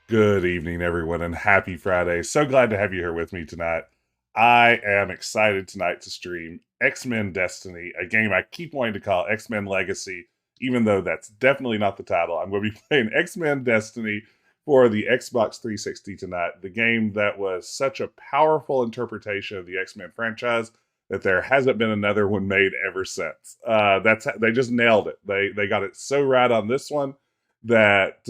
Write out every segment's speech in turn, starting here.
Good evening, everyone, and happy Friday. So glad to have you here with me tonight. I am excited tonight to stream X-Men Destiny, a game I keep wanting to call X-Men Legacy, even though that's definitely not the title. I'm going to be playing X-Men Destiny for the Xbox 360 tonight, the game that was such a powerful interpretation of the X-Men franchise that there hasn't been another one made ever since. They just nailed it. They got it so right on this one that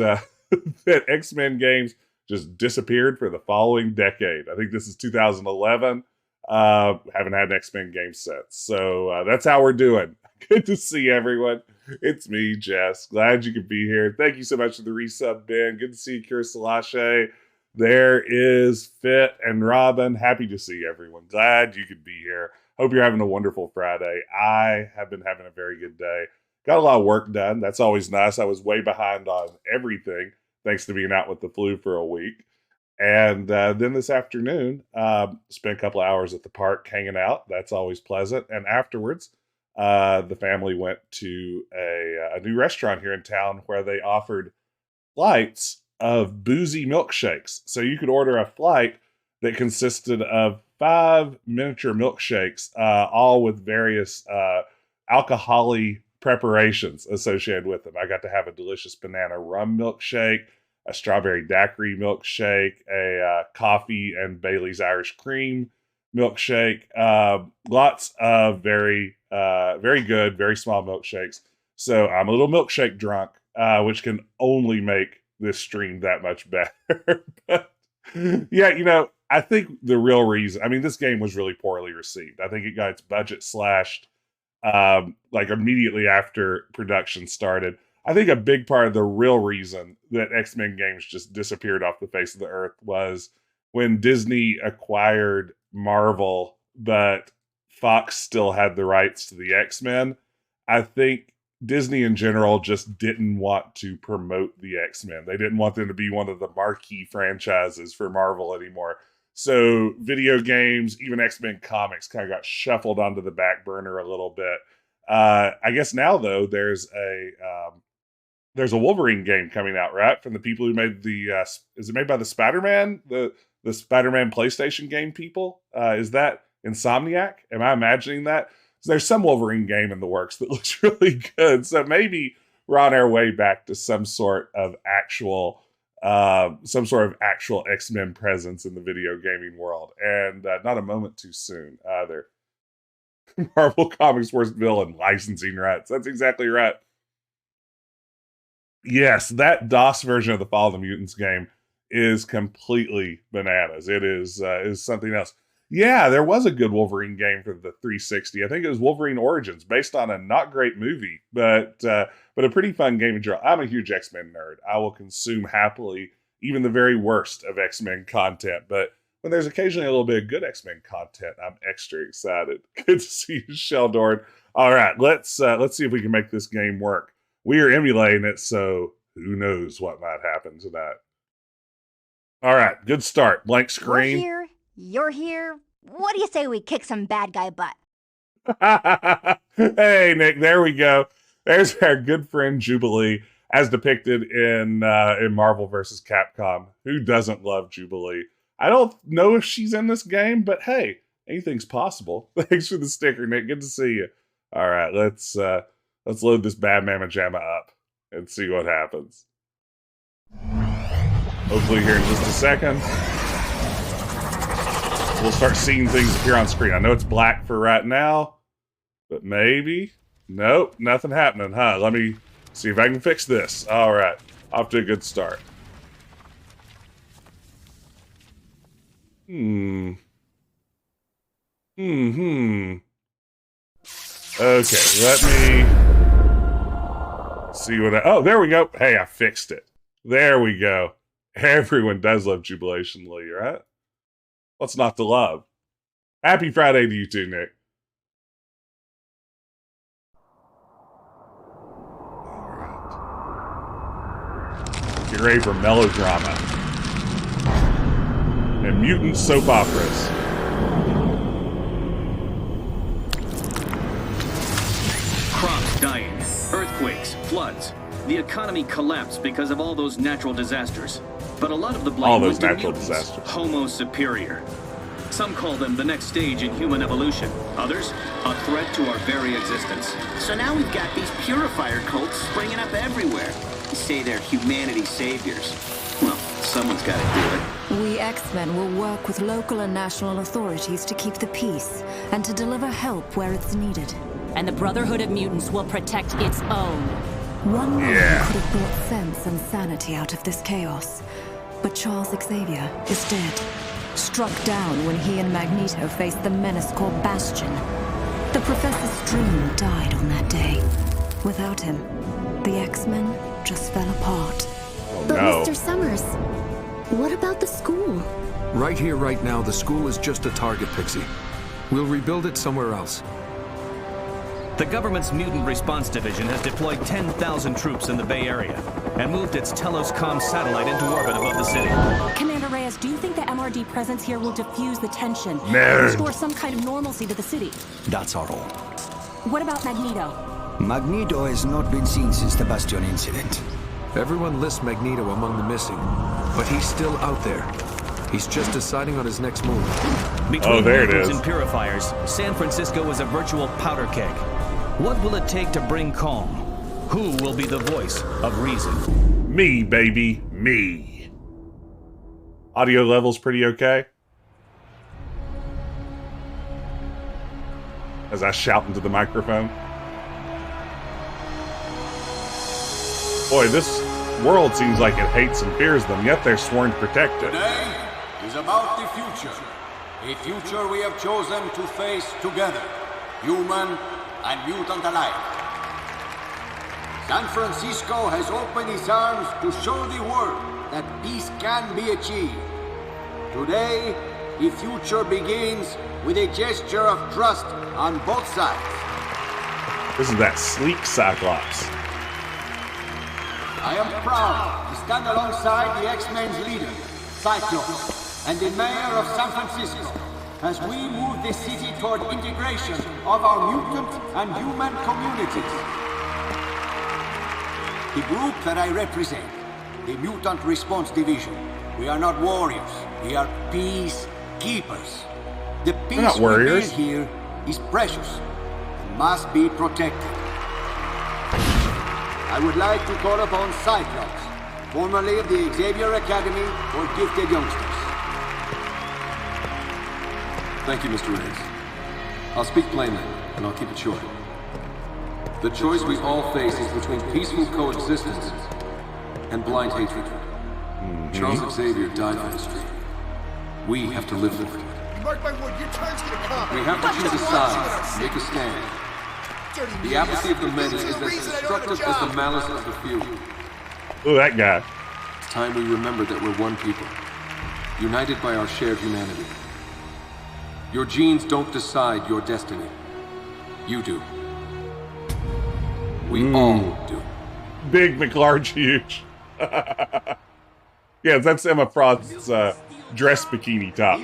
that X-Men games just disappeared for the following decade. I think this is 2011. Haven't had an X-Men game since. So that's how we're doing. Good to see everyone. It's me, Jess. Glad you could be here. Thank you so much for the resub, Ben. Good to see you, Kira Salashe. There is Fit and Robin. Happy to see everyone. Glad you could be here. Hope you're having a wonderful Friday. I have been having a very good day. Got a lot of work done. That's always nice. I was way behind on everything, thanks to being out with the flu for a week. And then this afternoon, spent a couple of hours at the park hanging out. That's always pleasant. And afterwards, the family went to a new restaurant here in town where they offered flights of boozy milkshakes. So you could order a flight that consisted of 5 miniature milkshakes, all with various alcoholic preparations associated with them. I got to have a delicious banana rum milkshake, a strawberry daiquiri milkshake, a coffee and Bailey's Irish cream milkshake. Lots of very good, very small milkshakes. So I'm a little milkshake drunk, which can only make this stream that much better. But yeah, I think the real reason, this game was really poorly received. I think it got its budget slashed like immediately after production started. I think a big part of the real reason that X-Men games just disappeared off the face of the earth was when Disney acquired Marvel, but Fox still had the rights to the X-Men. I think Disney in general just didn't want to promote the X-Men. They didn't want them to be one of the marquee franchises for Marvel anymore. So video games, even X-Men comics kind of got shuffled onto the back burner a little bit. I guess now, though, there's a Wolverine game coming out, right? From the people who made the, is it made by the Spider-Man? The Spider-Man PlayStation game people? Is that Insomniac? Am I imagining that? So there's some Wolverine game in the works that looks really good. So maybe we're on our way back to some sort of actual X-Men presence in the video gaming world. And not a moment too soon either. Marvel Comics' worst villain, licensing rights. That's exactly right. Yes, that DOS version of the Fall of the Mutants game is completely bananas. It is something else. Yeah, there was a good Wolverine game for the 360. I think it was Wolverine Origins, based on a not great movie, but a pretty fun game to draw. I'm a huge X-Men nerd. I will consume happily even the very worst of X-Men content, but when there's occasionally a little bit of good X-Men content, I'm extra excited. Good to see you, Sheldorn. All right, let's see if we can make this game work. We are emulating it, so who knows what might happen tonight. All right, good start. Blank screen. We're here. You're here. What do you say we kick some bad guy butt? Hey, Nick, there we go. There's our good friend Jubilee, as depicted in Marvel vs. Capcom. Who doesn't love Jubilee? I don't know if she's in this game, but hey, anything's possible. Thanks for the sticker, Nick. Good to see you. All right, let's load this bad mamma jamma up and see what happens. Hopefully here in just a second, we'll start seeing things appear on screen. I know it's black for right now, but maybe. Nope, nothing happening, huh? Let me see if I can fix this. All right, off to a good start. Hmm. Okay, let me see what oh, there we go. Hey, I fixed it. There we go. Everyone does love Jubilation Lee, right? What's not to love? Happy Friday to you too, Nick. Get ready for melodrama and mutant soap operas. Crops dying, earthquakes, floods. The economy collapsed because of all those natural disasters. But a lot of the blame went to mutants, Homo superior. Some call them the next stage in human evolution. Others, a threat to our very existence. So now we've got these purifier cults springing up everywhere. You say they're humanity saviors. Well, someone's got to do it. We X-Men will work with local and national authorities to keep the peace and to deliver help where it's needed. And the Brotherhood of Mutants will protect its own. One man could have brought sense and sanity out of this chaos. But Charles Xavier is dead. Struck down when he and Magneto faced the menace called Bastion. The Professor's dream died on that day. Without him, the X-Men just fell apart. But Mr. Summers, what about the school? Right here, right now, the school is just a target, Pixie. We'll rebuild it somewhere else. The government's Mutant Response Division has deployed 10,000 troops in the Bay Area and moved its Telos-Com satellite into orbit above the city. Commander Reyes, do you think the MRD presence here will diffuse the tension? Nerd. Restore some kind of normalcy to the city? That's our role. What about Magneto? Magneto has not been seen since the Bastion incident. Everyone lists Magneto among the missing, but he's still out there. He's just deciding on his next move. Between there it mutants is. and purifiers, San Francisco is a virtual powder keg. What will it take to bring calm? Who will be the voice of reason? Me, baby, me. Audio level's pretty okay. As I shout into the microphone. Boy, this world seems like it hates and fears them, yet they're sworn to protect it. Today is about the future. A future we have chosen to face together, human and mutant alike. San Francisco has opened its arms to show the world that peace can be achieved. Today, the future begins with a gesture of trust on both sides. This is that sleek Cyclops. I am proud to stand alongside the X-Men's leader, Cyclops, and the mayor of San Francisco, as we move the city toward integration of our mutant and human communities. The group that I represent, the Mutant Response Division, we are not warriors, we are peacekeepers. The peace we build here is precious and must be protected. I would like to call upon Cyclops, formerly of the Xavier Academy for Gifted Youngsters. Thank you, Mr. Reyes. I'll speak plainly, and I'll keep it short. The choice we all face is between peaceful coexistence and blind hatred. Charles Xavier died for this dream. We have to live for it. Mark my word, your turn's gonna come. We have to choose a side, make a stand. The apathy of the many is as destructive as the malice of the few. Ooh, that guy. It's time we remember that we're one people, united by our shared humanity. Your genes don't decide your destiny. You do. We all do. Big, McLarge, huge. Yeah, that's Emma Frost's dress bikini top.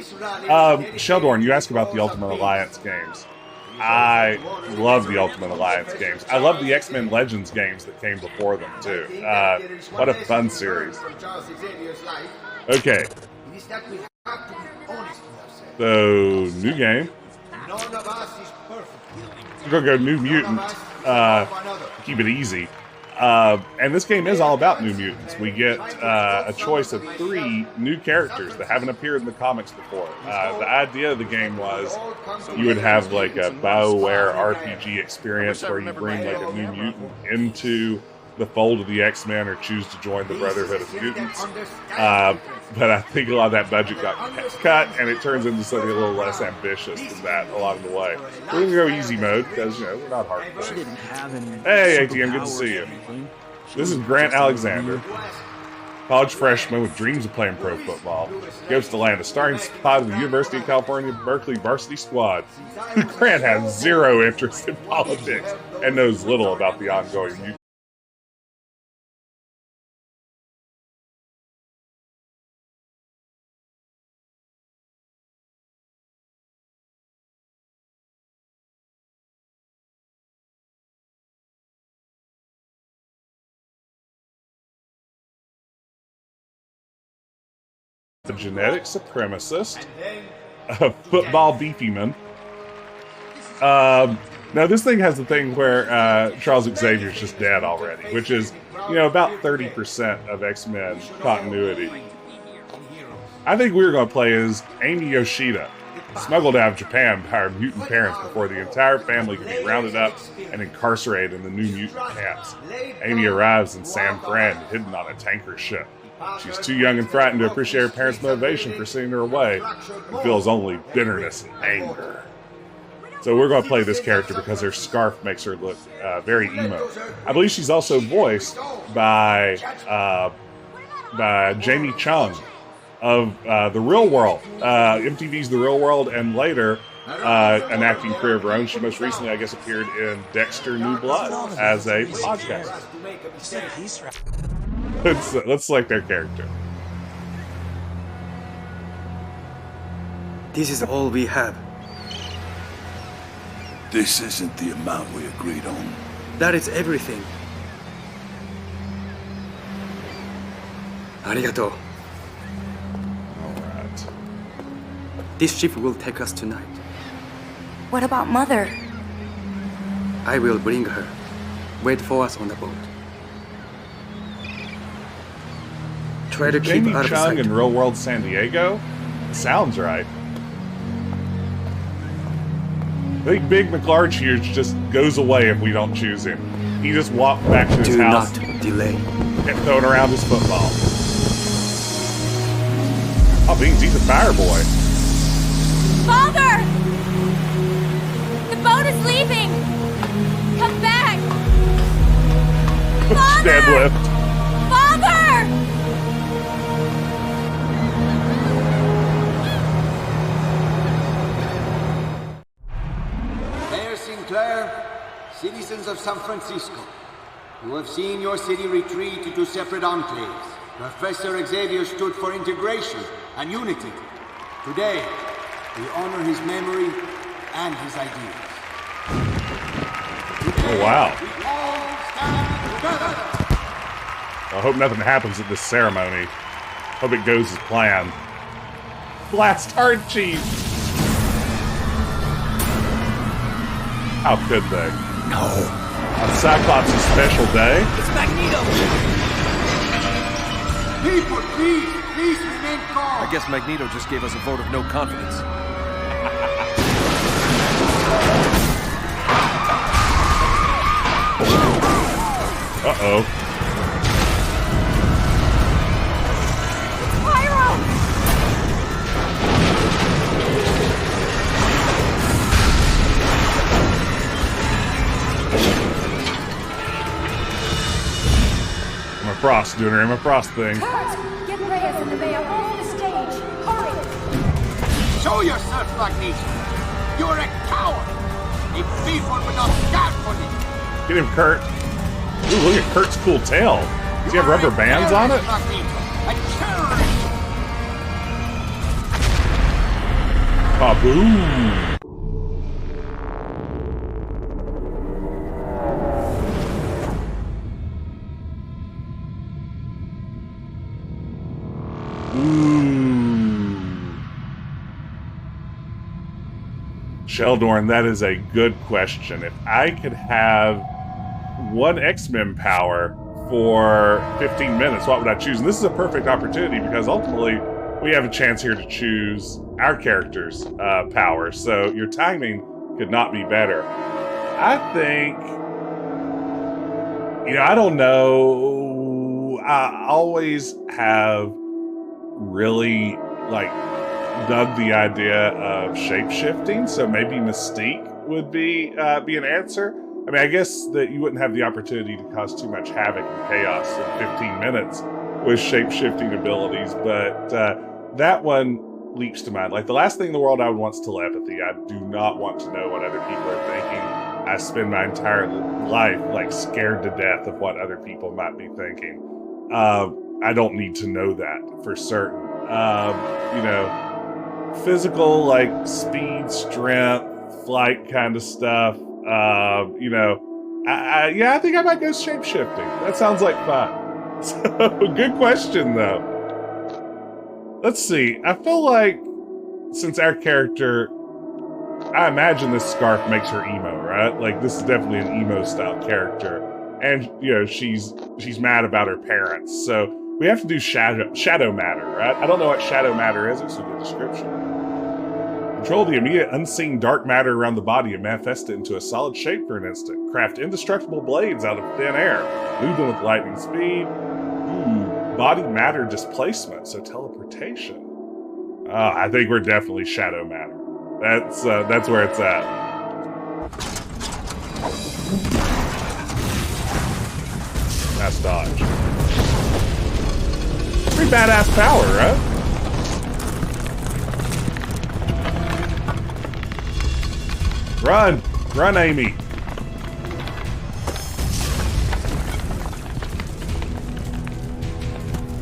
Sheldorn, you asked about the Ultimate Alliance games. I love the Ultimate Alliance games. I love the X-Men Legends games that came before them, too. What a fun series. Okay. So, new game. We're going to go New Mutant. Keep it easy. And this game is all about New Mutants. We get a choice of 3 new characters that haven't appeared in the comics before. The idea of the game was you would have like a BioWare RPG experience where you bring like a new mutant into the fold of the X-Men or choose to join the Brotherhood of Mutants. But I think a lot of that budget got cut, and it turns into something a little less ambitious than that along the way. We're going to go easy mode, because, we're not hardcore. Hey, ATM, good to see you. This is Grant Alexander, college freshman with dreams of playing pro football. Goes to land a starting spot in the University of California Berkeley varsity squad. Grant has zero interest in politics and knows little about the ongoing mutant. A genetic supremacist, a football beefy-man. Now this thing has the thing where Charles Xavier's just dead already, which is, about 30% of X-Men continuity. I think we're going to play as Aimi Yoshida, smuggled out of Japan by her mutant parents before the entire family can be rounded up and incarcerated in the new mutant camps. Aimi arrives in San Fran, hidden on a tanker ship. She's too young and frightened to appreciate her parents' motivation for sending her away, and feels only bitterness and anger. So we're going to play this character because her scarf makes her look very emo. I believe she's also voiced by Jamie Chung of The Real World, MTV's The Real World, and later an acting career of her own. She most recently, I guess, appeared in Dexter: New Blood as a podcaster. Let's select their character. This is all we have. This isn't the amount we agreed on. That is everything. Arigato. Alright. This ship will take us tonight. What about Mother? I will bring her. Wait for us on the boat. Try to keep Jamie out of Chung sight. in Real World San Diego? Sounds right. I think Big McLarge here just goes away if we don't choose him. He just walked back to his house. Do not delay. And throwing around his football. Oh, Beans, he's a fire boy. Father! The boat is leaving! Come back! Father! Deadlift. Father! Citizens of San Francisco, you have seen your city retreat into separate enclaves. Professor Xavier stood for integration and unity. Today, we honor his memory and his ideas. Oh, wow. I hope nothing happens at this ceremony. Hope it goes as planned. Blast hard cheese! How could they? No. On Cyclops' special day? It's Magneto! People, please remain calm. I guess Magneto just gave us a vote of no confidence. Uh-oh. Frost doing her Emma Frost thing. Kurt, get Reyes and the mayor off the stage. Hurry! Show yourself, Magneto. You're a coward. A people will not stand for you. Get him, Kurt. Ooh, look at Kurt's cool tail. Does he have rubber bands on it? Kaboom! Sheldorn, that is a good question. If I could have one X-Men power for 15 minutes, what would I choose? And this is a perfect opportunity because ultimately we have a chance here to choose our character's power. So your timing could not be better. I think You know, I don't know. I always have really, like, dug the idea of shape-shifting, so maybe Mystique would be an answer. I mean, I guess that you wouldn't have the opportunity to cause too much havoc and chaos in 15 minutes with shape-shifting abilities, but that one leaps to mind. Like, the last thing in the world I would want is telepathy. I do not want to know what other people are thinking. I spend my entire life, like, scared to death of what other people might be thinking. I don't need to know that for certain. You know, physical, like, speed, strength, flight kind of stuff. You know, yeah, I think I might go shape-shifting. That sounds like fun. So, good question, though. Let's see. I feel like, since our character, I imagine this scarf makes her emo, right? Like, this is definitely an emo-style character. And, you know, she's mad about her parents. So, we have to do shadow matter, right? I don't know what shadow matter is. It's a good description. Control the immediate unseen dark matter around the body and manifest it into a solid shape for an instant. Craft indestructible blades out of thin air. Move them with lightning speed. Body matter displacement, so teleportation. I think we're definitely shadow matter. That's where it's at. Nice dodge. Pretty badass power, right? Run! Run, Aimi!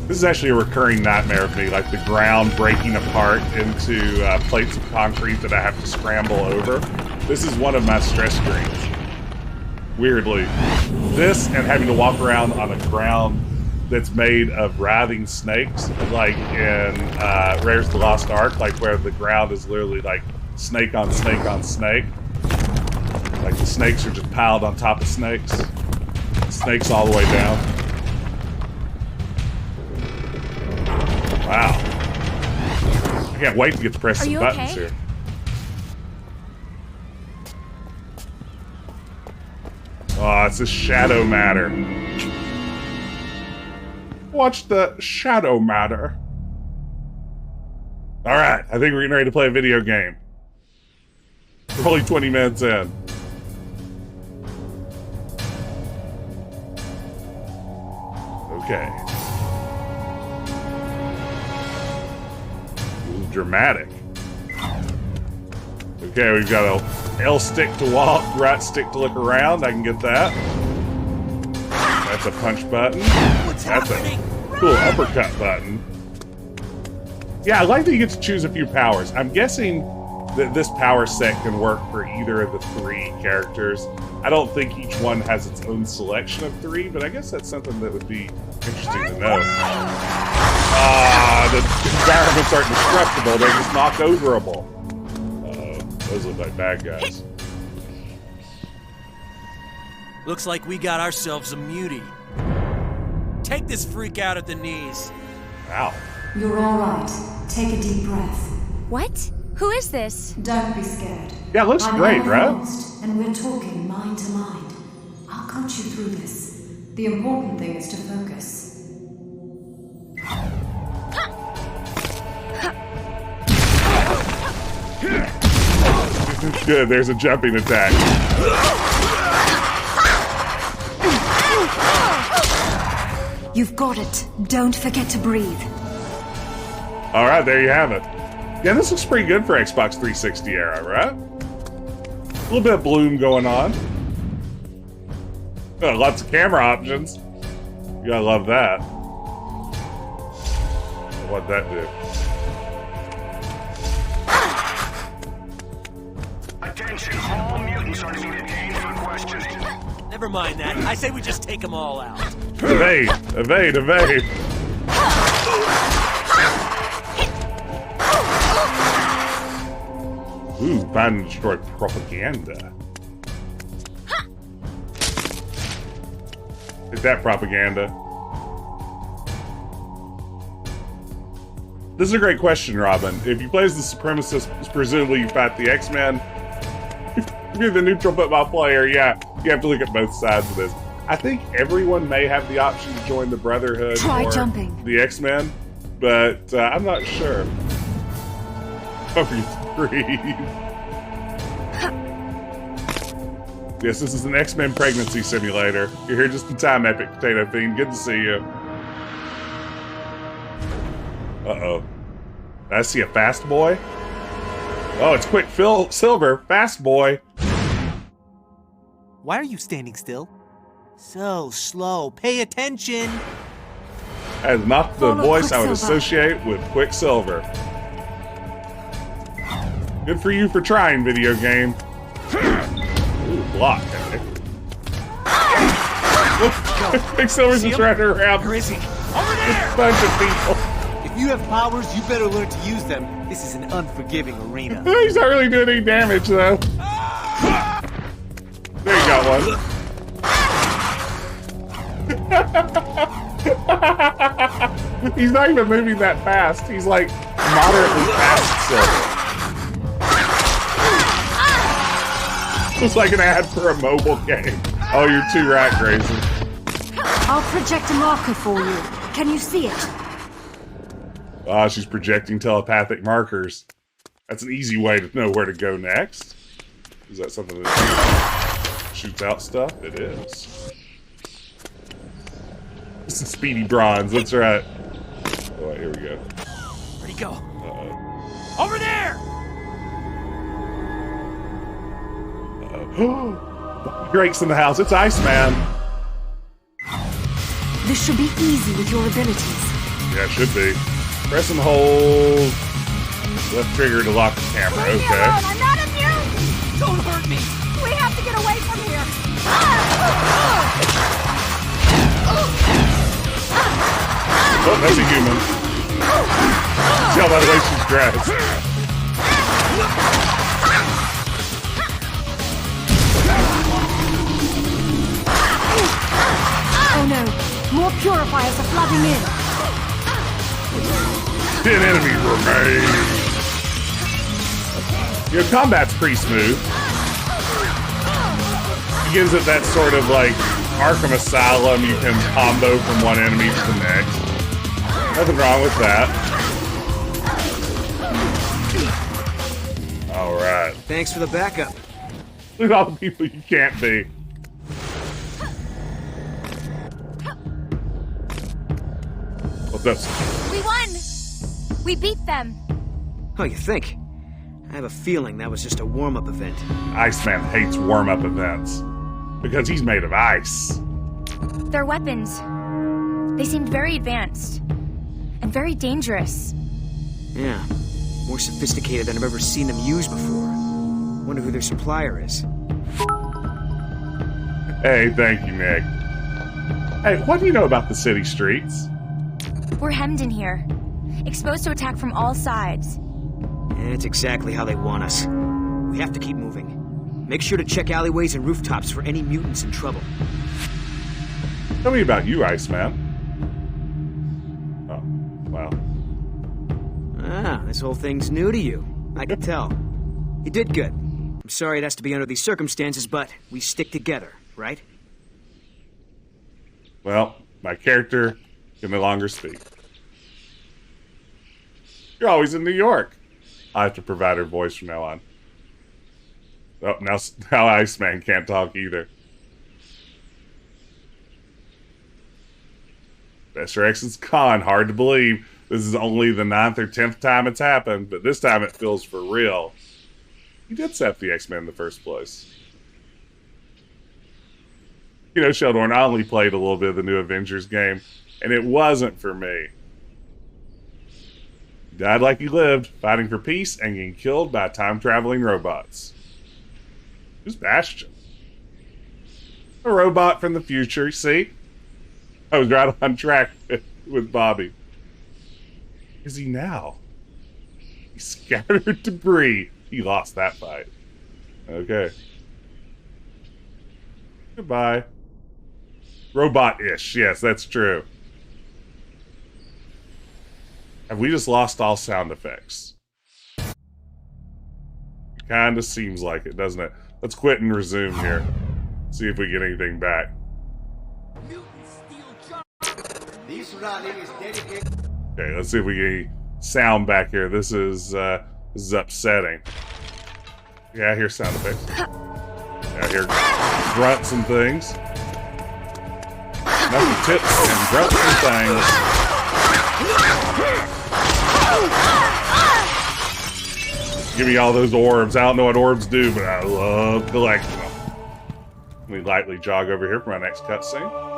This is actually a recurring nightmare of me, like the ground breaking apart into plates of concrete that I have to scramble over. This is one of my stress dreams. Weirdly. This and having to walk around on a ground that's made of writhing snakes, like in Rare's the Lost Ark, like where the ground is literally like snake on snake on snake. Like the snakes are just piled on top of snakes. Snakes all the way down. Wow. I can't wait to get to press some buttons here. Oh, it's a shadow matter. Watch the shadow matter. Alright, I think we're getting ready to play a video game. We're only 20 minutes in. Okay. Dramatic. Okay, we've got a L stick to walk, right stick to look around. I can get that. That's a punch button. That's a cool uppercut button. Yeah, I like that you get to choose a few powers. I'm guessing that this power set can work for either of the three characters. I don't think each one has its own selection of three, but I guess that's something that would be interesting to know. The environments aren't destructible, they're just knock overable. Those look like bad guys. Looks like we got ourselves a mutie. Take this freak out at the knees. Ow. You're all right. Take a deep breath. What? Who is this? Don't be scared. Yeah, it looks great, right? And we're talking mind to mind. I'll coach you through this. The important thing is to focus. Good, there's a jumping attack. You've got it. Don't forget to breathe. Alright, there you have it. Yeah, this looks pretty good for Xbox 360 era, right? A little bit of bloom going on. Oh, lots of camera options. You gotta love that. What'd that do? Attention, all mutants are to be detained for questioning. Never mind that. I say we just take them all out. Evade! Evade! Evade! Ooh, find and destroy propaganda. Is that propaganda? This is a great question, Robin. If you play as the supremacist, presumably you fight the X-Men. If you're the neutral football player, yeah, you have to look at both sides of this. I think everyone may have the option to join the Brotherhood or jumping. the X-Men, but I'm not sure. Cover your breathe. Yes, this is an X-Men pregnancy simulator. You're here just in time, Epic Potato Fiend. Good to see you. Uh-oh. Did I see a fast boy? Oh, it's Quicksilver. Fast boy. Why are you standing still? So slow. Pay attention. That is not the voice I would associate with Quicksilver. Good for you for trying, video game. Ooh, block. Quicksilver's just running around. Where is he? Over there! A bunch of people. If you have powers, you better learn to use them. This is an unforgiving arena. He's not really doing any damage, though. There you got one. He's not even moving that fast. He's like moderately fast Silver. It's like an ad for a mobile game. Oh, you're too right, Grayson. I'll project a marker for you. Can you see it? Ah, she's projecting telepathic markers. That's an easy way to know where to go next. Is that something that shoots out stuff? It is. This is Speedy Bronze, that's right. Oh, here we go. Where'd he go? Uh-oh. Over there! Uh-oh. Drake's in the house. It's Iceman. This should be easy with your abilities. Yeah, it should be. Press and hold left trigger to lock the camera. Leave me Okay. alone. I'm not immune. Don't hurt me. We have to get away from here. Oh, that's a human. Tell by the way she's dressed. Oh no, more purifiers are flooding in. 10 enemies remain. Your combat's pretty smooth. It gives it that sort of like Arkham Asylum, you can combo from one enemy to the next. Nothing wrong with that. Alright. Thanks for the backup. Look at all the people you can't be. What's up? We won! We beat them! Oh, you think? I have a feeling that was just a warm-up event. Iceman hates warm-up events. Because he's made of ice. Their weapons. They seemed very advanced. And very dangerous. Yeah. More sophisticated than I've ever seen them used before. Wonder who their supplier is. Hey, thank you, Nick. Hey, what do you know about the city streets? We're hemmed in here. Exposed to attack from all sides. And it's exactly how they want us. We have to keep moving. Make sure to check alleyways and rooftops for any mutants in trouble. Tell me about you, Iceman. Oh, wow. Ah, this whole thing's new to you. I can tell. You did good. I'm sorry it has to be under these circumstances, but we stick together, right? Well, my character can no longer speak. You're always in New York. I have to provide her voice from now on. Oh, now Iceman can't talk either. Mr. X's con. Hard to believe. This is only the 9th or 10th time it's happened, but this time it feels for real. He did set up the X-Men in the first place. You know, Sheldon, I only played a little bit of the new Avengers game, and it wasn't for me. He died like he lived, fighting for peace and getting killed by time-traveling robots. Who's Bastion? A robot from the future, see? I was right on track with Bobby. Is he now? He scattered debris. He lost that fight. Okay. Goodbye. Robot-ish. Yes, that's true. Have we just lost all sound effects? It kind of seems like it, doesn't it? Let's quit and resume here. See if we get anything back. This rally is dedicated. Okay, let's see if we get any sound back here. This is upsetting. Yeah, I hear sound effects. Yeah, I hear grunts and things. Nothing tips and grunts and things. Give me all those orbs. I don't know what orbs do, but I love collecting them. Let me lightly jog over here for my next cutscene.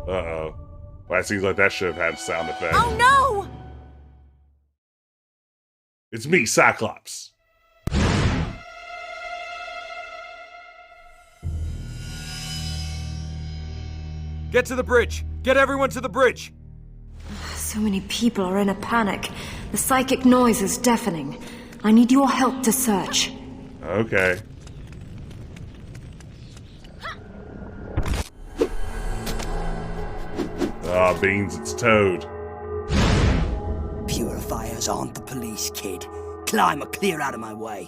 Uh-oh. Well, it seems like that should have had a sound effect. Oh no! It's me, Cyclops. Get to the bridge! Get everyone to the bridge! So many people are in a panic. The psychic noise is deafening. I need your help to search. Okay. Ah, Beans, it's Toad. Purifiers aren't the police, kid. Climb or clear out of my way.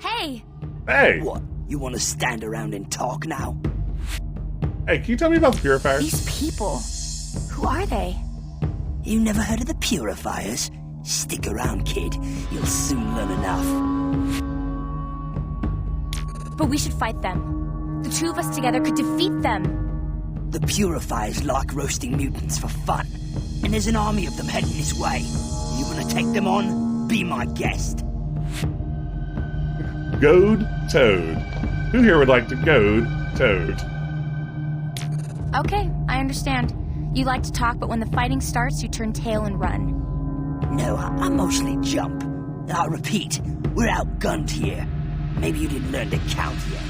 Hey! Hey! What? You want to stand around and talk now? Hey, can you tell me about the Purifiers? These people. Who are they? You never heard of the Purifiers? Stick around, kid. You'll soon learn enough. But we should fight them. The two of us together could defeat them. The Purifiers like roasting mutants for fun. And there's an army of them heading this way. You want to take them on? Be my guest. Goad Toad. Who here would like to goad Toad? Okay, I understand. You like to talk, but when the fighting starts, you turn tail and run. No, I mostly jump. I repeat, we're outgunned here. Maybe you didn't learn to count yet.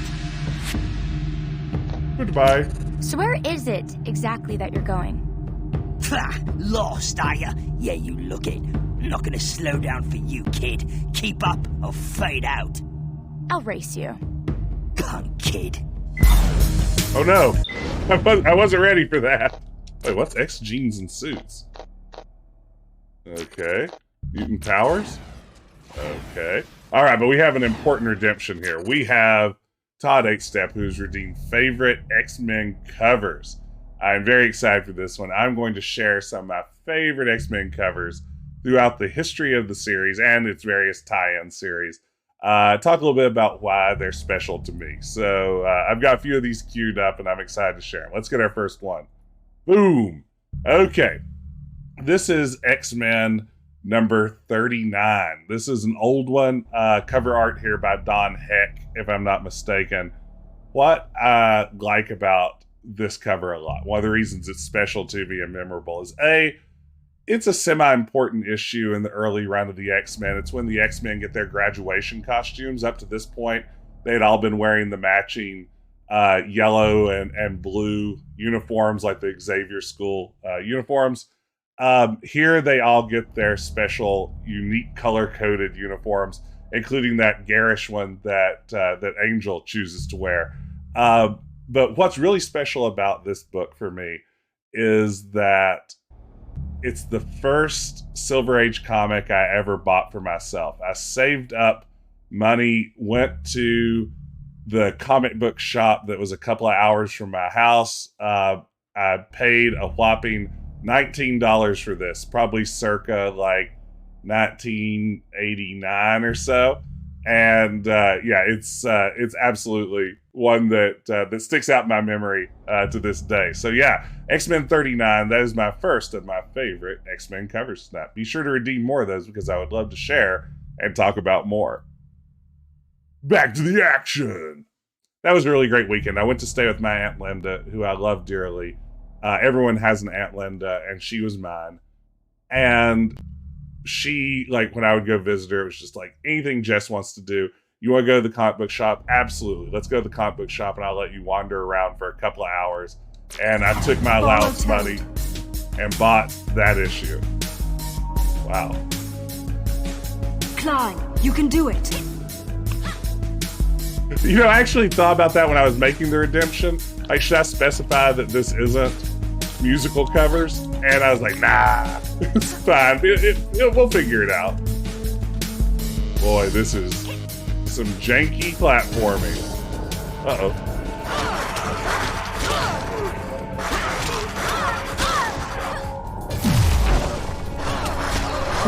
Goodbye. So where is it exactly that you're going? Lost, are ya? Yeah, you look it. Not gonna slow down for you, kid. Keep up or fade out. I'll race you. Come, kid. Oh no! I wasn't ready for that. Wait, what's X jeans and suits? Okay. Mutant powers? Okay. Alright, but we have an important redemption here. We have Todd 8-Step, who's redeemed favorite X-Men covers. I'm very excited for this one. I'm going to share some of my favorite X-Men covers throughout the history of the series and its various tie-in series. Talk a little bit about why they're special to me. So I've got a few of these queued up and I'm excited to share them. Let's get our first one. Boom. Okay. This is X-Men number 39. This is an old one. Cover art here by Don Heck, if I'm not mistaken. What I like about this cover a lot, one of the reasons it's special to me and memorable, is it's a semi-important issue in the early run of the X-Men. It's when the X-Men get their graduation costumes. Up to this point, they had all been wearing the matching yellow and blue uniforms, like the Xavier School uniforms. Here they all get their special, unique color-coded uniforms, including that garish one that Angel chooses to wear. But what's really special about this book for me is that it's the first Silver Age comic I ever bought for myself. I saved up money, went to the comic book shop that was a couple of hours from my house. I paid a whopping $19 for this, probably circa like 1989 or so. And yeah, it's absolutely one that sticks out in my memory to this day. So yeah, X-Men 39, that is my first of my favorite X-Men covers. Now, be sure to redeem more of those because I would love to share and talk about more. Back to the action. That was a really great weekend. I went to stay with my Aunt Linda, who I love dearly. Everyone has an Aunt Linda, and she was mine. And she, like, when I would go visit her, it was just like, anything Jess wants to do. You want to go to the comic book shop? Absolutely. Let's go to the comic book shop, and I'll let you wander around for a couple of hours. And I took my allowance money and bought that issue. Wow. Climb. You can do it. You know, I actually thought about that when I was making the redemption. Like, should I specify that this isn't musical covers? And I was like, nah, it's fine. We'll figure it out. Boy, this is some janky platforming. Uh-oh.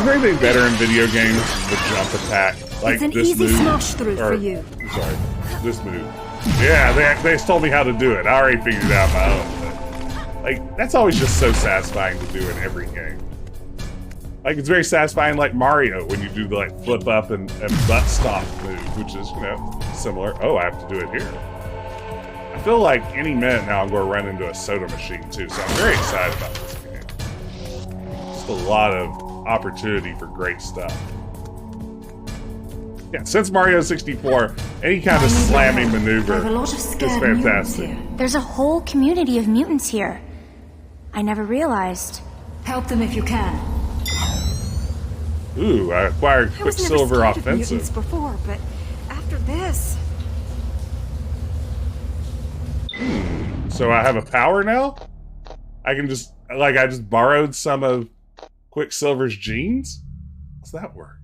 there anything better in video games than the jump attack? Like it's an this easy move, smash through for you. Sorry, this move. Yeah, they told me how to do it. I already figured it out my own. But, like, that's always just so satisfying to do in every game. Like, it's very satisfying, like Mario, when you do the like flip up and butt stomp move, which is, you know, similar. Oh, I have to do it here. I feel like any minute now I'm going to run into a soda machine too, so I'm very excited about this game. Just a lot of opportunity for great stuff. Yeah, since Mario 64, any kind of slamming maneuver is fantastic. There's a whole community of mutants here. I never realized. Help them if you can. Ooh, I acquired Quicksilver Offensive. Mutants before, but after this. So I have a power now? I can just, like, I just borrowed some of Quicksilver's genes? How's that work?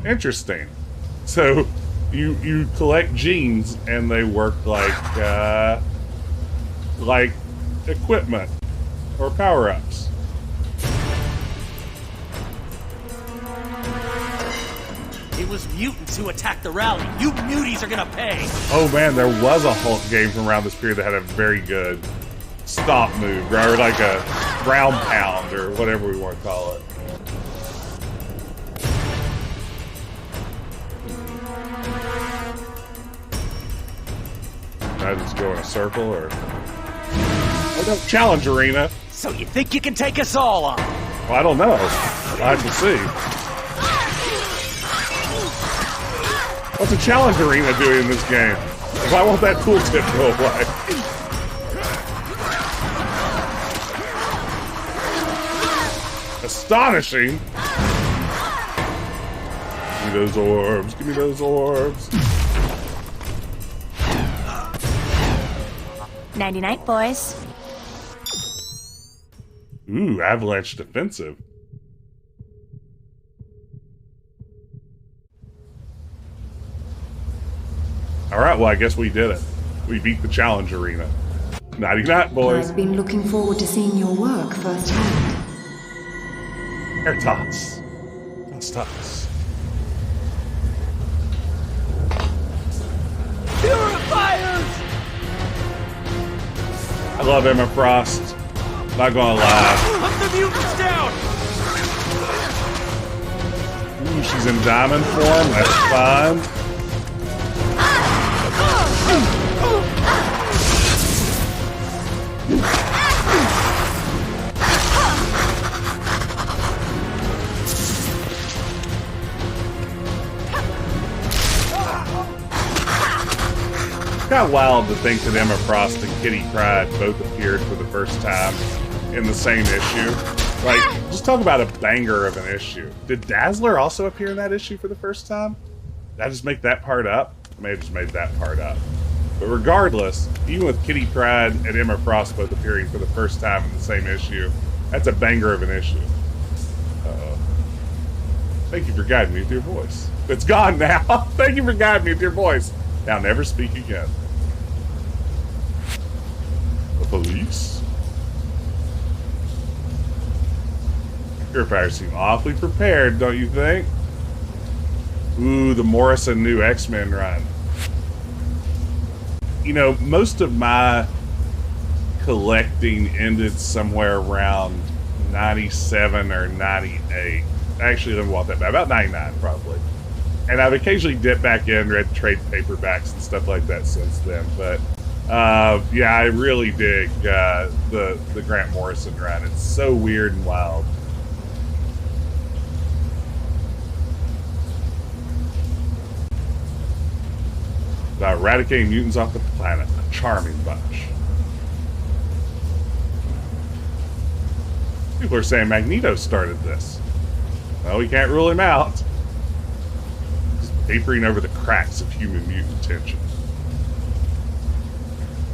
Interesting. So you collect genes and they work like equipment or power-ups. It was mutants who attacked the rally. You muties are gonna pay. Oh man, there was a Hulk game from around this period that had a very good stomp move, or like a ground pound, or whatever we want to call it. I just go in a circle, or oh no, challenge arena. So you think you can take us all on? Well, I don't know. I have to see. What's a challenge arena doing in this game? If I want that tooltip to go away. Astonishing. Give me those orbs. Give me those orbs. 99 boys. Ooh, Avalanche Defensive. Alright, well, I guess we did it. We beat the challenge arena. Nighty night, boys. I've been looking forward to seeing your work firsthand. Air tots. Tots, tots. Purifiers! I love Emma Frost. Not gonna lie. Hunt the mutants down! Ooh, she's in diamond form. That's fine. Kind of wild to think that Emma Frost and Kitty Pryde both appeared for the first time in the same issue. Like, just talk about a banger of an issue. Did Dazzler also appear in that issue for the first time? Did I just make that part up? I may have just made that part up. But regardless, even with Kitty Pryde and Emma Frost both appearing for the first time in the same issue, that's a banger of an issue. Uh-oh. Thank you for guiding me with your voice. It's gone now. Thank you for guiding me with your voice. Now never speak again. The police? Purifiers seem awfully prepared, don't you think? Ooh, the Morrison new X-Men run. You know, most of my collecting ended somewhere around 97 or 98. Actually, let me walk that back. About 99, probably. And I've occasionally dipped back in, read trade paperbacks and stuff like that since then. But, yeah, I really dig the Grant Morrison run. It's so weird and wild. About eradicating mutants off the planet. A charming bunch. People are saying Magneto started this. Well, we can't rule him out. Just papering over the cracks of human mutant tension.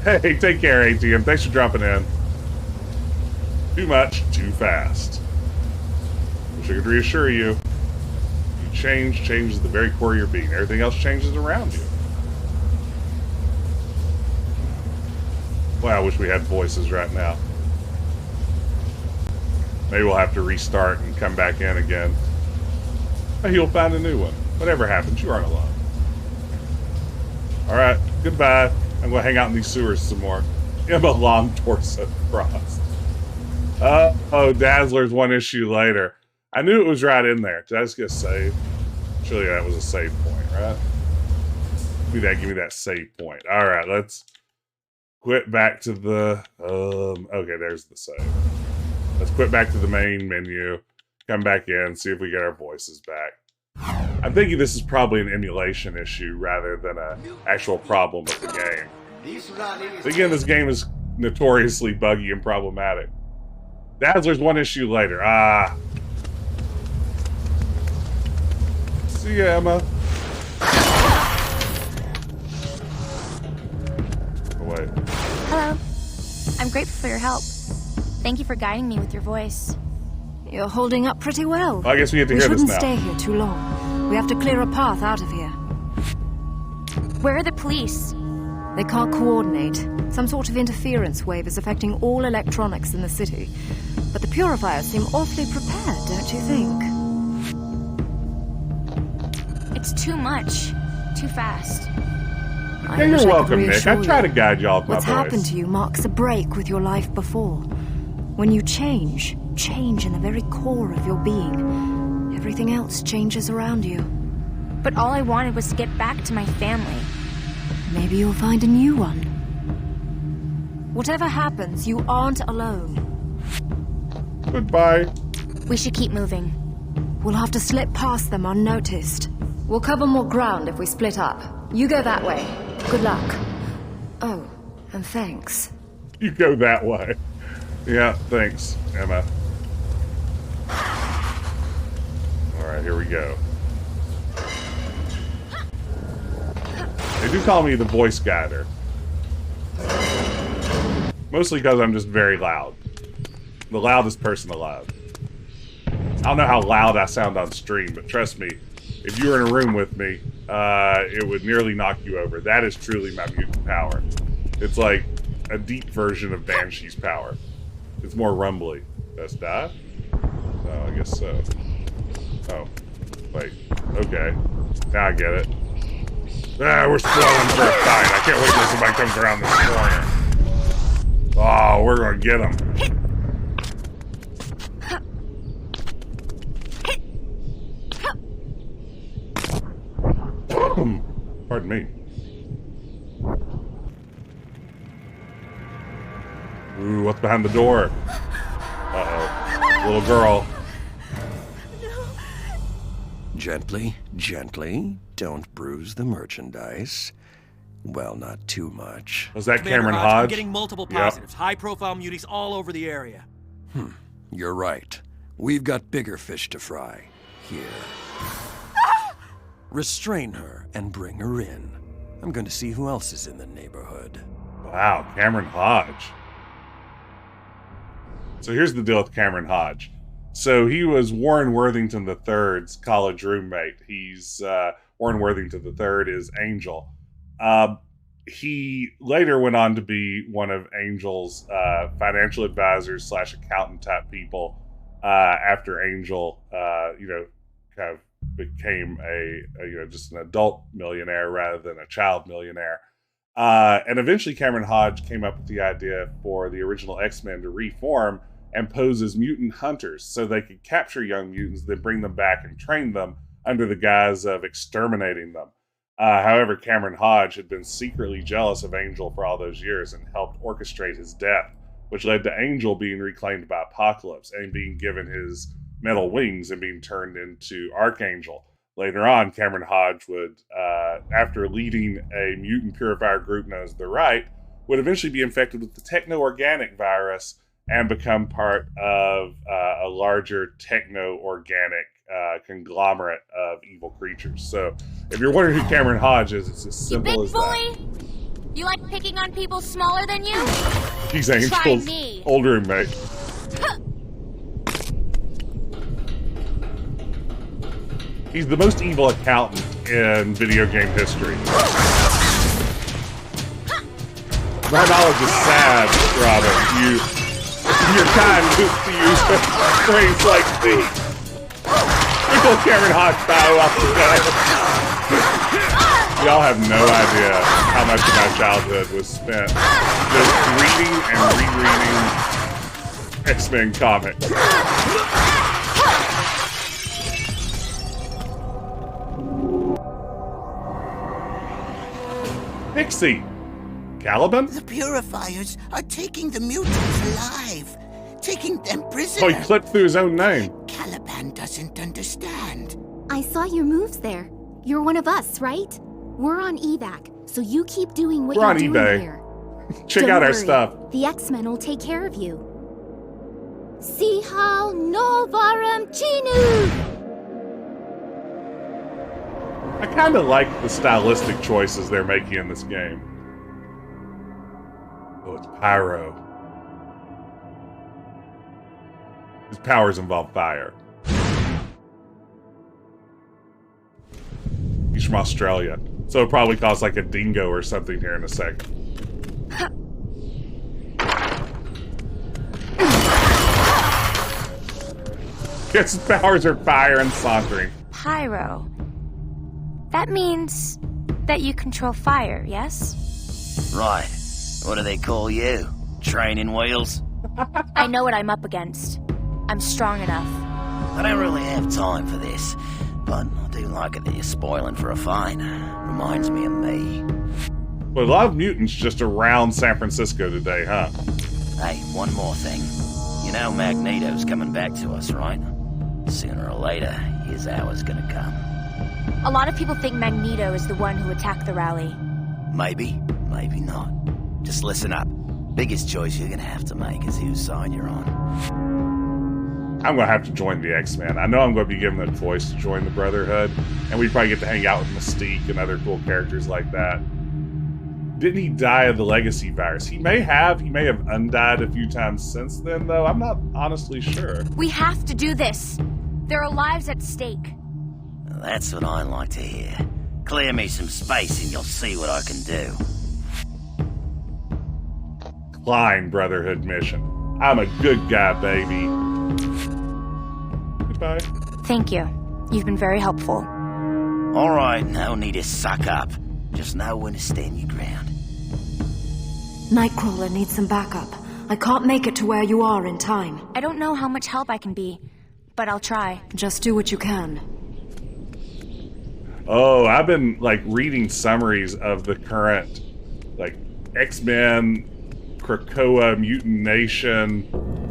Hey, take care, ATM. Thanks for dropping in. Too much, too fast. Wish I could reassure you. You changes the very core of your being. Everything else changes around you. Well, I wish we had voices right now. Maybe we'll have to restart and come back in again. Maybe you'll find a new one. Whatever happens, you aren't alone. Alright, goodbye. I'm going to hang out in these sewers some more. Emma Long Torso Frost. Oh, Dazzler's one issue later. I knew it was right in there. Did I just get a save? Surely that was a save point, right? Give me that save point. Alright, let's quit back to the... okay, there's the save. Let's quit back to the main menu. Come back in, see if we get our voices back. I'm thinking this is probably an emulation issue rather than an actual problem with the game. Again, this game is notoriously buggy and problematic. Dazzler's one issue later. Ah. See ya, Emma. Oh, wait. Hello. I'm grateful for your help. Thank you for guiding me with your voice. You're holding up pretty well. I guess we have to hear this now. We shouldn't stay here too long. We have to clear a path out of here. Where are the police? They can't coordinate. Some sort of interference wave is affecting all electronics in the city. But the purifiers seem awfully prepared, don't you think? It's too much. Too fast. Yeah, you're welcome, Nick. I try to guide y'all with my voice. What's happened to you marks a break with your life before. When you change in the very core of your being, everything else changes around you. But all I wanted was to get back to my family. Maybe you'll find a new one. Whatever happens, you aren't alone. Goodbye. We should keep moving. We'll have to slip past them unnoticed. We'll cover more ground if we split up. You go that way. Good luck. Oh, and thanks. You go that way. Yeah, thanks, Emma. Alright, here we go. They do call me the voice guider. Mostly because I'm just very loud. The loudest person alive. I don't know how loud I sound on stream, but trust me, if you were in a room with me, it would nearly knock you over. That is truly my mutant power. It's like a deep version of Banshee's power. It's more rumbly. Let's die? Oh, I guess so. Oh. Wait. Okay. Now I get it. Ah, we're spoiling for a fight. I can't wait till somebody comes around this corner. Oh, we're gonna get him. Pardon me. Ooh, what's behind the door? Uh-oh. Little girl. Gently, gently. Don't bruise the merchandise. Well, not too much. Was that Cameron Hodge? I'm getting multiple positives. Yep. High-profile muties all over the area. You're right. We've got bigger fish to fry. Here. Restrain her and bring her in. I'm going to see who else is in the neighborhood. Wow, Cameron Hodge. So here's the deal with Cameron Hodge. So he was Warren Worthington III's college roommate. He's Warren Worthington III is Angel. He later went on to be one of Angel's financial advisors / accountant type people after Angel, kind of became a just an adult millionaire rather than a child millionaire. And eventually Cameron Hodge came up with the idea for the original X-Men to reform and pose as mutant hunters so they could capture young mutants, then bring them back and train them under the guise of exterminating them. However, Cameron Hodge had been secretly jealous of Angel for all those years and helped orchestrate his death, which led to Angel being reclaimed by Apocalypse and being given his metal wings and being turned into Archangel. Later on, Cameron Hodge would, after leading a mutant purifier group known as the Right, would eventually be infected with the techno-organic virus and become part of a larger techno-organic conglomerate of evil creatures. So, if you're wondering who Cameron Hodge is, it's as simple as that. You like picking on people smaller than you? He's Angel's old roommate. He's the most evil accountant in video game history. My knowledge is sad, Robin. You're kind to use phrase like these. Until Cameron Hodge bow off the bed. Y'all have no idea how much of my childhood was spent just reading and rereading X-Men comics. Pixie! Caliban? The Purifiers are taking the mutants alive. Taking them prisoner. Oh, he clipped through his own name. Caliban doesn't understand. I saw your moves there. You're one of us, right? We're on evac, so you keep doing what you're doing eBay. here. Check out our stuff. The X-Men will take care of you. See how Novarum Chinu! I kind of like the stylistic choices they're making in this game. Oh, it's Pyro. His powers involve fire. He's from Australia, so it'll probably cause like a dingo or something here in a second. His powers are fire and sauntering. Pyro. That means that you control fire, yes? Right. What do they call you? Training wheels? I know what I'm up against. I'm strong enough. I don't really have time for this, but I do like it that you're spoiling for a fight. Reminds me of me. Well, a lot of mutants just around San Francisco today, huh? Hey, one more thing. You know Magneto's coming back to us, right? Sooner or later, his hour's gonna come. A lot of people think Magneto is the one who attacked the rally. Maybe, maybe not. Just listen up. Biggest choice you're gonna have to make is whose side you're on. I'm gonna have to join the X-Men. I know I'm gonna be given the choice to join the Brotherhood, and we probably get to hang out with Mystique and other cool characters like that. Didn't he die of the legacy virus? He may have undied a few times since then, though. I'm not honestly sure. We have to do this. There are lives at stake. That's what I like to hear. Clear me some space and you'll see what I can do. Klein Brotherhood mission. I'm a good guy, baby. Goodbye. Thank you. You've been very helpful. Alright, no need to suck up. Just know when to stand your ground. Nightcrawler needs some backup. I can't make it to where you are in time. I don't know how much help I can be, but I'll try. Just do what you can. Oh, I've been, reading summaries of the current, X-Men, Krakoa, Mutant Nation,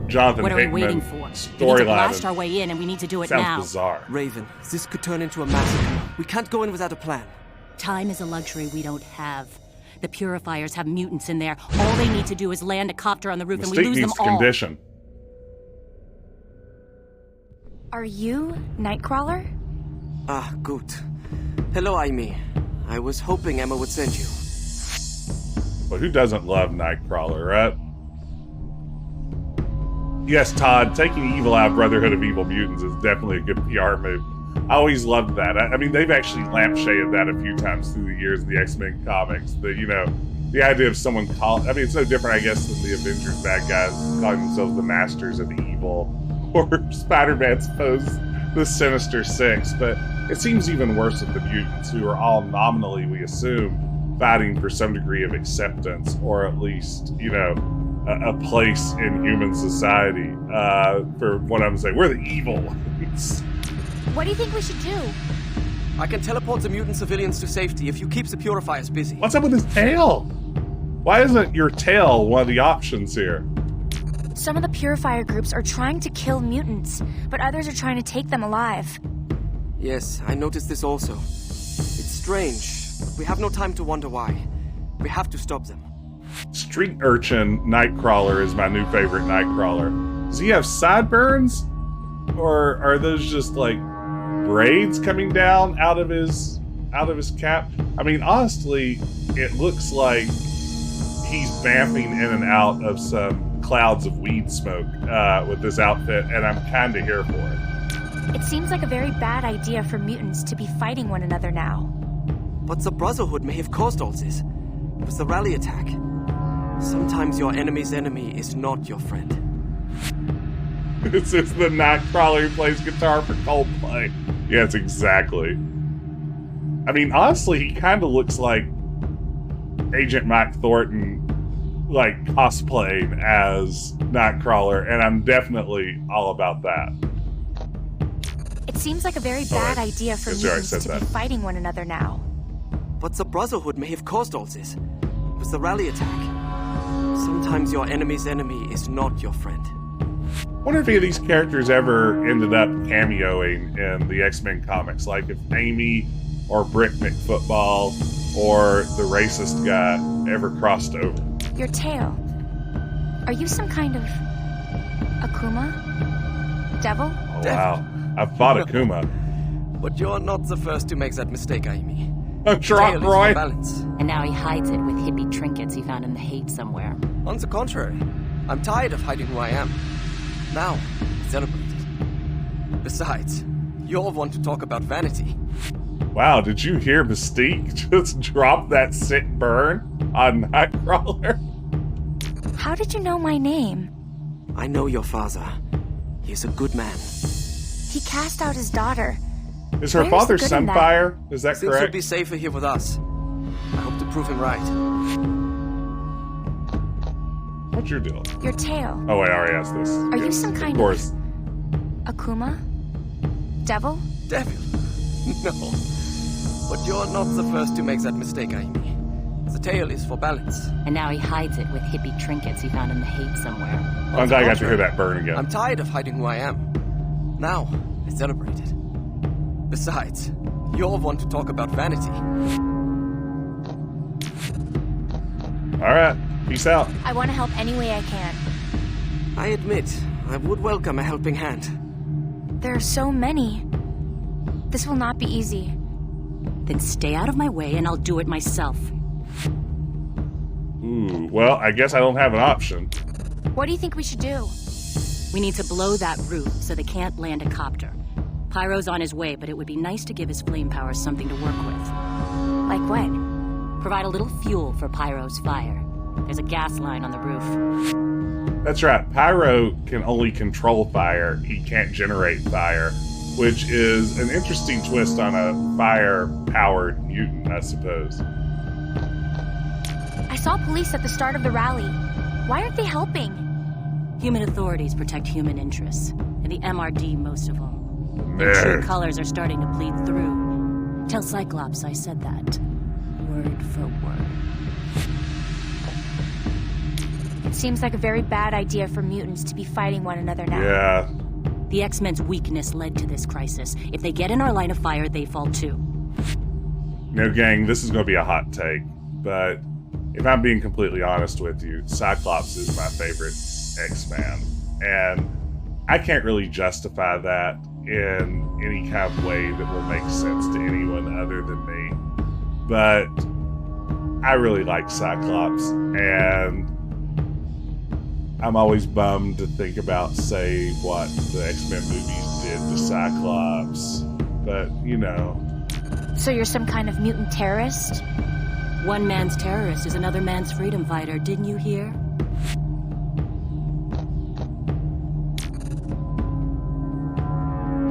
Jonathan What are Hickman we waiting for? We need to blast our way in, and we need to do it sounds now. Bizarre. Raven, this could turn into a massacre. We can't go in without a plan. Time is a luxury we don't have. The Purifiers have mutants in there. All they need to do is land a copter on the roof, and we lose them all. Condition. Are you Nightcrawler? Ah, good. Hello, Aimi. I was hoping Emma would send you. Well, who doesn't love Nightcrawler, right? Yes, Todd, taking evil out of Brotherhood of Evil Mutants is definitely a good PR move. I always loved that. I mean, they've actually lampshaded that a few times through the years in the X-Men comics. The idea of someone it's no different, I guess, than the Avengers bad guys calling themselves the Masters of Evil, or Spider-Man supposed the Sinister Six, but it seems even worse with the mutants, who are all nominally, we assume, fighting for some degree of acceptance, or at least, a place in human society. For one of them to say, we're the evil ones. What do you think we should do? I can teleport the mutant civilians to safety if you keep the Purifiers busy. What's up with his tail? Why isn't your tail one of the options here? Some of the Purifier groups are trying to kill mutants, but others are trying to take them alive. Yes, I noticed this also. It's strange, but we have no time to wonder why. We have to stop them. Street Urchin Nightcrawler is my new favorite Nightcrawler. Does he have sideburns? Or are those just braids coming down out of his cap? I mean, honestly, it looks like he's vamping in and out of some clouds of weed smoke with this outfit, and I'm kind of here for it. It seems like a very bad idea for mutants to be fighting one another now. But the Brotherhood may have caused all this. It was the rally attack. Sometimes your enemy's enemy is not your friend. This is the Nightcrawler who plays guitar for Coldplay. Yes, exactly. I mean, honestly, he kind of looks like Agent Mike Thornton, like, cosplaying as Nightcrawler, and I'm definitely all about that. It seems like a very bad idea for mutants to be fighting one another now. But the Brotherhood may have caused all this. It was the rally attack. Sometimes your enemy's enemy is not your friend. I wonder if any of these characters ever ended up cameoing in the X-Men comics, like if Amy or Brick McFootball or the racist guy ever crossed over. Your tail. Are you some kind of Akuma? Devil? Oh, wow. I've fought Akuma. But you're not the first to make that mistake, Aimi. Drop, Roy. And now he hides it with hippie trinkets he found in the hate somewhere. On the contrary, I'm tired of hiding who I am. Now, celebrate it. Besides, you all want to talk about vanity. Wow, did you hear Mystique just drop that sick burn on Nightcrawler? How did you know my name? I know your father. He is a good man. He cast out his daughter. Is her father Sunfire? Is that Since correct? he'll be safer here with us. I hope to prove him right. What's your deal? Your tail. Oh wait, I already asked this. Are you some kind of Akuma? Devil? Devil? No. But you're not the first to make that mistake, Aimi. The tail is for balance. And now he hides it with hippie trinkets he found in the hate somewhere. I'm glad I got to hear that burn again. I'm tired of hiding who I am. Now, I celebrate it. Besides, you all want to talk about vanity. Alright, peace out. I want to help any way I can. I admit, I would welcome a helping hand. There are so many. This will not be easy. Then stay out of my way and I'll do it myself. Ooh, well, I guess I don't have an option. What do you think we should do? We need to blow that roof so they can't land a copter. Pyro's on his way, but it would be nice to give his flame powers something to work with. Like what? Provide a little fuel for Pyro's fire. There's a gas line on the roof. That's right. Pyro can only control fire. He can't generate fire, which is an interesting twist on a fire-powered mutant, I suppose. I saw police at the start of the rally. Why aren't they helping? Human authorities protect human interests, and the MRD most of all. Their true colors are starting to bleed through. Tell Cyclops I said that. Word for word. It seems like a very bad idea for mutants to be fighting one another now. Yeah. The X-Men's weakness led to this crisis. If they get in our line of fire, they fall too. No, gang, this is going to be a hot take, but if I'm being completely honest with you, Cyclops is my favorite X-Man, and I can't really justify that in any kind of way that will make sense to anyone other than me, but I really like Cyclops, and I'm always bummed to think about, say, what the X-Men movies did to Cyclops, but, you know. So you're some kind of mutant terrorist? One man's terrorist is another man's freedom fighter, didn't you hear?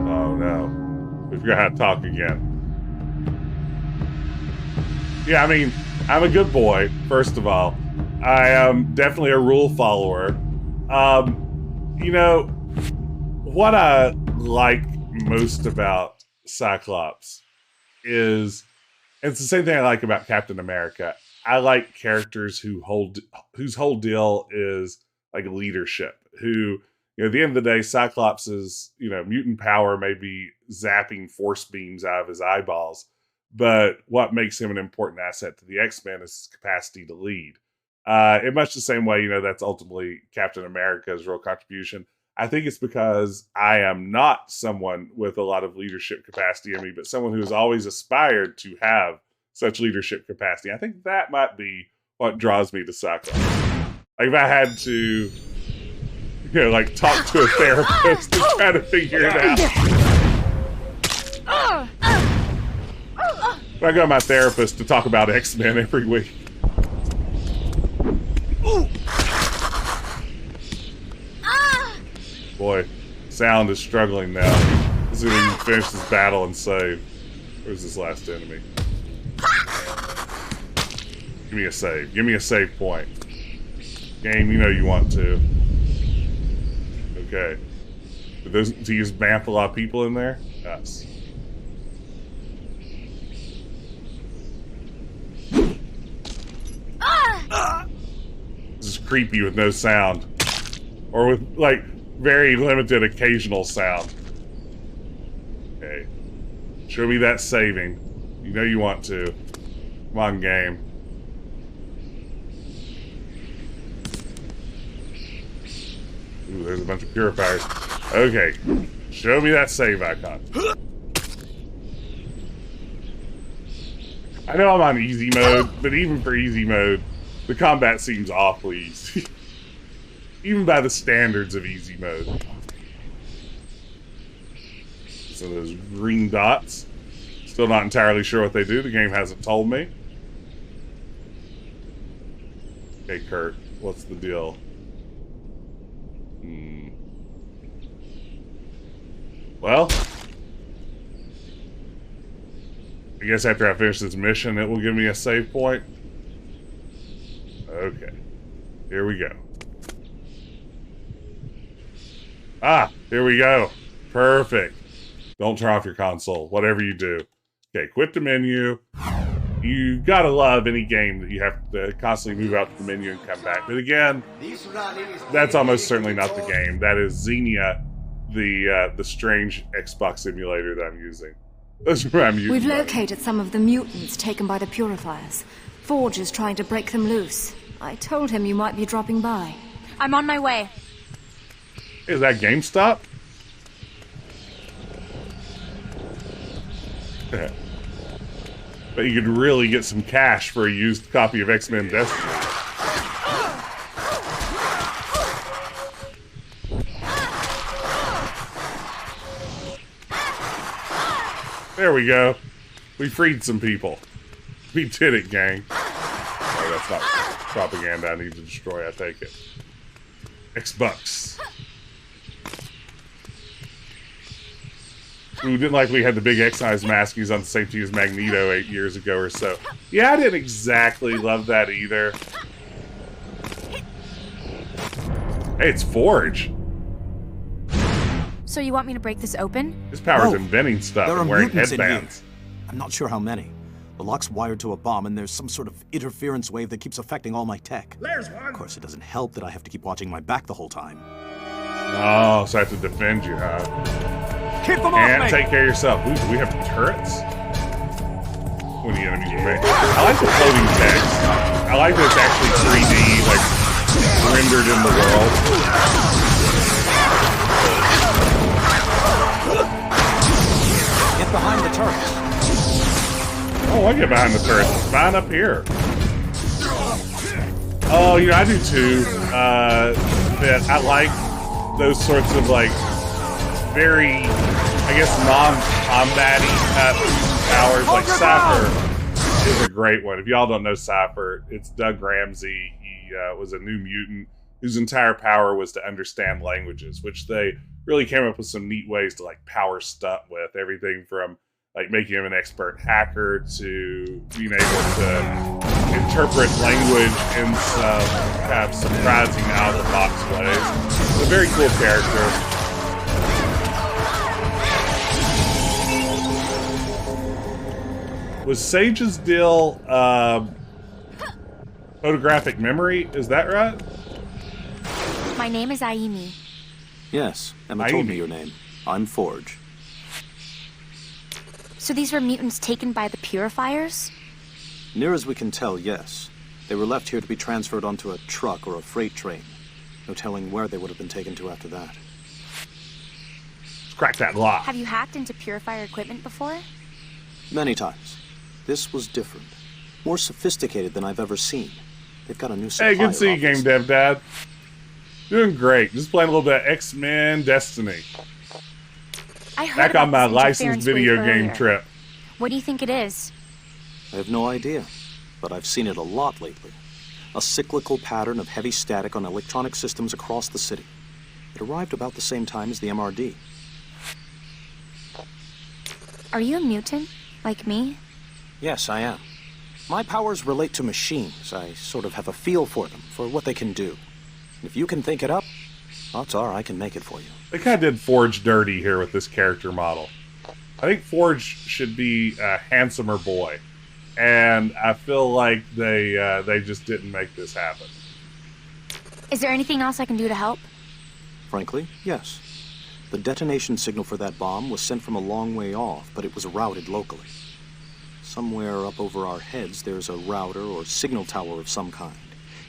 Oh no. We forgot how to talk again. Yeah, I mean, I'm a good boy, first of all. I am definitely a rule follower. You know, what I like most about Cyclops is, and it's the same thing I like about Captain America. I like characters whose whole deal is like leadership, who, you know, at the end of the day, Cyclops' mutant power may be zapping force beams out of his eyeballs, but what makes him an important asset to the X-Men is his capacity to lead. In much the same way, that's ultimately Captain America's real contribution. I think it's because I am not someone with a lot of leadership capacity in me, but someone who has always aspired to have such leadership capacity. I think that might be what draws me to Cyclops. Like, if I had to, talk to a therapist to try to figure it out. I go to my therapist to talk about X-Men every week. Ooh. Sound is struggling now. Let's see if we can finish this battle and save. Where's this last enemy? Give me a save. Give me a save point. Game, you know you want to. Okay. Do you just bamf a lot of people in there? Yes. This is creepy with no sound. Or with, like, very limited occasional sound. Okay. Show me that saving. You know you want to. Come on, game. Ooh, there's a bunch of purifiers. Okay. Show me that save icon. I know I'm on easy mode, but even for easy mode, the combat seems awfully easy. Even by the standards of easy mode. So those green dots. Still not entirely sure what they do. The game hasn't told me. Okay, Kurt. What's the deal? Well, I guess after I finish this mission, it will give me a save point. Okay. Here we go. Ah, here we go. Perfect. Don't turn off your console, whatever you do. Okay, quit the menu. You gotta love any game that you have to constantly move out to the menu and come back. But again, that's almost certainly not the game. That is Xenia, the strange Xbox emulator that I'm using. That's where I'm using. We've located some of the mutants taken by the Purifiers. Forge is trying to break them loose. I told him you might be dropping by. I'm on my way. Is that GameStop? But you could really get some cash for a used copy of X-Men Destiny. There we go. We freed some people. We did it, gang. Oh, that's not propaganda I need to destroy, I take it. X-Bucks. We didn't like we had the big X-Eyes maskies on the same team as Magneto 8 years ago or so. Yeah, I didn't exactly love that either. Hey, it's Forge. So you want me to break this open? His power's inventing stuff there are and wearing mutants headbands. In here. I'm not sure how many. The lock's wired to a bomb, and there's some sort of interference wave that keeps affecting all my tech. There's one. Of course, it doesn't help that I have to keep watching my back the whole time. Oh, so I have to defend you, huh? Keep them and off me! Take care of yourself. Ooh, do we have turrets? When the enemies are made. I like the floating text. I like that it's actually 3D, like, rendered in the world. Get behind the turrets. Oh, I get behind the turrets. It's fine up here. Oh, you know, I do too. That I like those sorts of, like, very, I guess, non-combat-y type powers. Like Cypher is a great one. If y'all don't know Cypher, it's Doug Ramsey. He was a new mutant whose entire power was to understand languages, which they really came up with some neat ways to, like, power stunt with. Everything from, like, making him an expert hacker to being able to interpret language in some kind of surprising out-of-the-box ways. It's a very cool character. Was Sage's deal photographic memory? Is that right? My name is Aimi. Yes, Emma told me your name. I'm Forge. So these were mutants taken by the Purifiers? Near as we can tell, yes. They were left here to be transferred onto a truck or a freight train. No telling where they would have been taken to after that. Let's crack that lock. Have you hacked into Purifier equipment before? Many times. This was different. More sophisticated than I've ever seen. They've got a new supplier. Hey, good to see you, Game Dev Dad. Doing great. Just playing a little bit of X-Men Destiny. I heard back on my this licensed video game earlier. trip. What do you think it is? I have no idea, but I've seen it a lot lately. A cyclical pattern of heavy static on electronic systems across the city. It arrived about the same time as the MRD. Are you a mutant? Like me? Yes, I am. My powers relate to machines. I sort of have a feel for them, for what they can do. If you can think it up, odds are I can make it for you. They kind of did Forge dirty here with this character model. I think Forge should be a handsomer boy. And I feel like they just didn't make this happen. Is there anything else I can do to help? Frankly, yes. The detonation signal for that bomb was sent from a long way off, but it was routed locally. Somewhere up over our heads, there's a router or signal tower of some kind.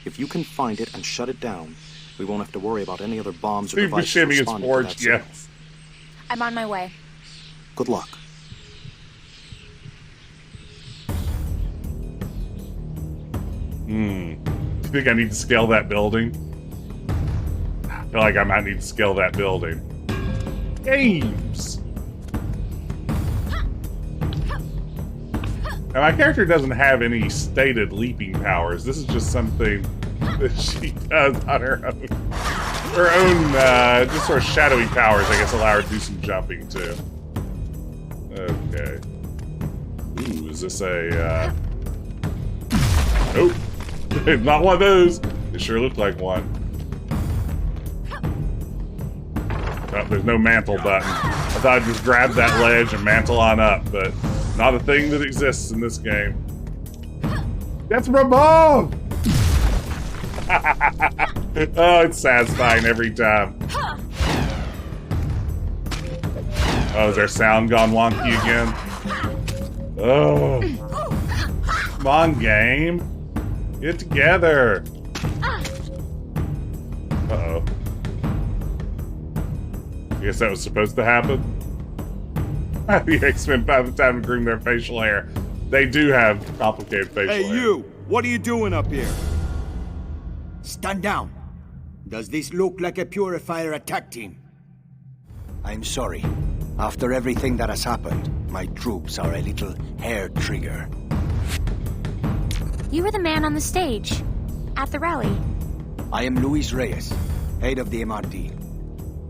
If you can find it and shut it down, we won't have to worry about any other bombs or devices responding to that signal. Yes. I'm on my way. Good luck. Do you think I need to scale that building? I feel like I might need to scale that building. Games! Now, my character doesn't have any stated leaping powers. This is just something that she does on her own. Her own, just sort of shadowy powers, I guess, allow her to do some jumping, too. Okay. Ooh, is this a, Nope. Not one of those. It sure looked like one. Oh, there's no mantle button. I thought I'd just grab that ledge and mantle on up, but not a thing that exists in this game. That's my bomb! Oh, it's satisfying every time. Oh, is our sound gone wonky again? Oh. Come on, game. Get together. Uh-oh. I guess that was supposed to happen. The X-Men, by the time to groom their facial hair, they do have complicated facial hair. Hey, you! What are you doing up here? Stand down. Does this look like a Purifier attack team? I'm sorry. After everything that has happened, my troops are a little hair trigger. You were the man on the stage. At the rally. I am Luis Reyes, head of the MRD.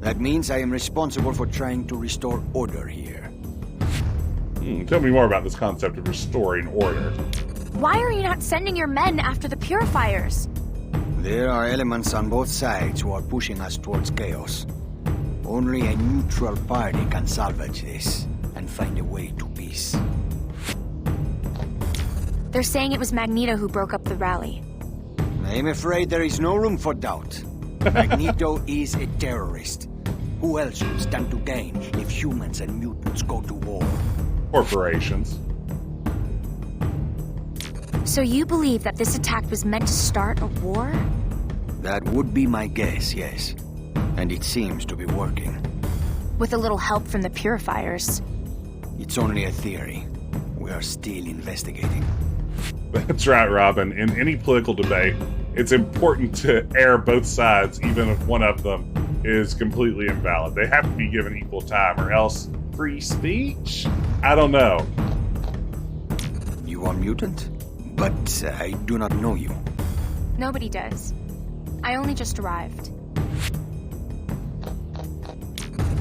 That means I am responsible for trying to restore order here. Tell me more about this concept of restoring order. Why are you not sending your men after the Purifiers? There are elements on both sides who are pushing us towards chaos. Only a neutral party can salvage this and find a way to peace. They're saying it was Magneto who broke up the rally. I'm afraid there is no room for doubt. Magneto is a terrorist. Who else would stand to gain if humans and mutants go to war? Corporations. So you believe that this attack was meant to start a war? That would be my guess, yes. And it seems to be working. With a little help from the Purifiers. It's only a theory. We are still investigating. That's right, Robin. In any political debate, it's important to air both sides, even if one of them is completely invalid. They have to be given equal time, or else free speech? I don't know. You are mutant? But I do not know you. Nobody does. I only just arrived.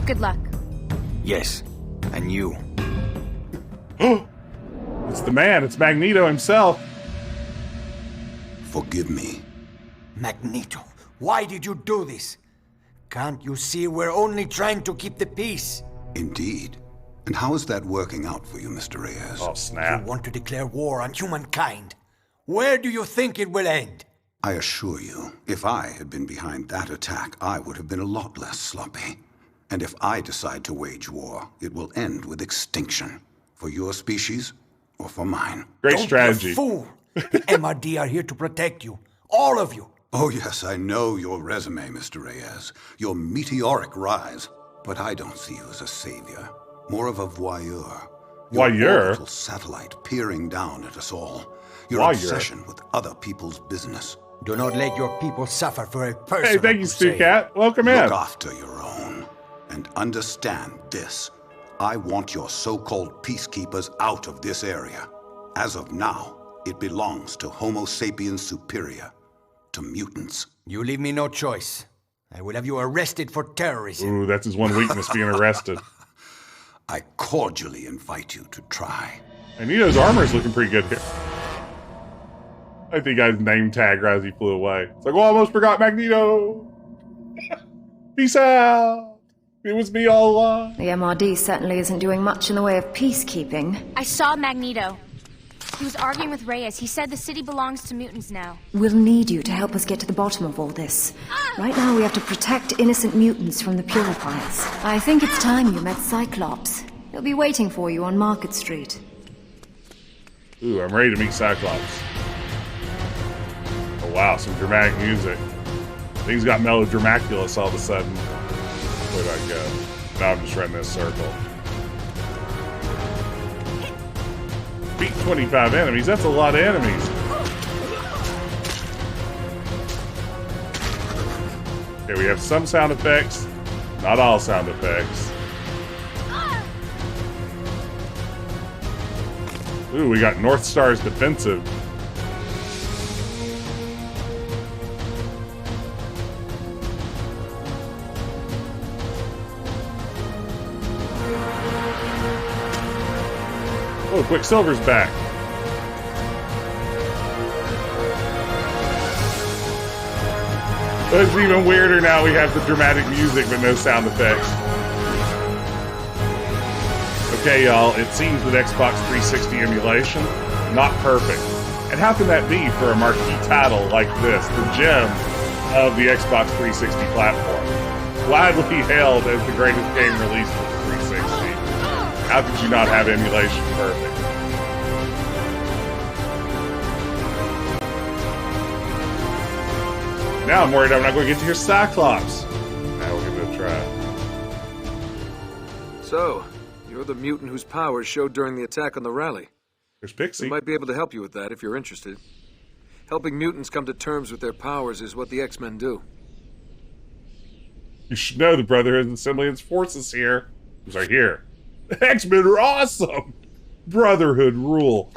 Good luck. Yes, and you. It's the man. It's Magneto himself. Forgive me. Magneto, why did you do this? Can't you see we're only trying to keep the peace? Indeed. And how is that working out for you, Mr. Reyes? Oh, snap. You want to declare war on humankind. Where do you think it will end? I assure you, if I had been behind that attack, I would have been a lot less sloppy. And if I decide to wage war, it will end with extinction. For your species, or for mine. Great strategy. Don't be a fool. The MRD are here to protect you. All of you. Oh yes, I know your resume, Mr. Reyes. Your meteoric rise. But I don't see you as a savior. More of a voyeur. Your orbital satellite peering down at us all. Your obsession with other people's business. Do not let your people suffer for a personal Hey, thank you, Stu Cat. Welcome in. Look after your own. And understand this. I want your so-called peacekeepers out of this area. As of now, it belongs to Homo sapiens superior. To mutants. You leave me no choice. I will have you arrested for terrorism. Ooh, that's his one weakness, being arrested. I cordially invite you to try. Magneto's armor is looking pretty good here. I think I name tag right as he flew away. It's like, well, I almost forgot Magneto. Peace out. It was me all along. The MRD certainly isn't doing much in the way of peacekeeping. I saw Magneto. He was arguing with Reyes. He said the city belongs to mutants now. We'll need you to help us get to the bottom of all this. Right now we have to protect innocent mutants from the purifiers. I think it's time you met Cyclops. He'll be waiting for you on Market Street. Ooh, I'm ready to meet Cyclops. Oh wow, some dramatic music. Things got melodramaculous all of a sudden. Where'd I go? Now I'm just running this circle. Beat 25 enemies, that's a lot of enemies. Okay, we have some sound effects, not all sound effects. Ooh, we got North Star's defensive. Oh, Quicksilver's back. It's even weirder now we have the dramatic music but no sound effects. Okay, y'all, it seems with Xbox 360 emulation, not perfect. And how can that be for a marquee title like this, the gem of the Xbox 360 platform? Widely hailed as the greatest game released for the 360. How could you not have emulation perfect? Now I'm worried I'm not going to get to hear Cyclops. Now we're going to try. So, you're the mutant whose powers showed during the attack on the rally. There's Pixie. We might be able to help you with that if you're interested. Helping mutants come to terms with their powers is what the X-Men do. You should know the Brotherhood and Assembly's forces here. It's right here. X-Men are awesome! Brotherhood rule.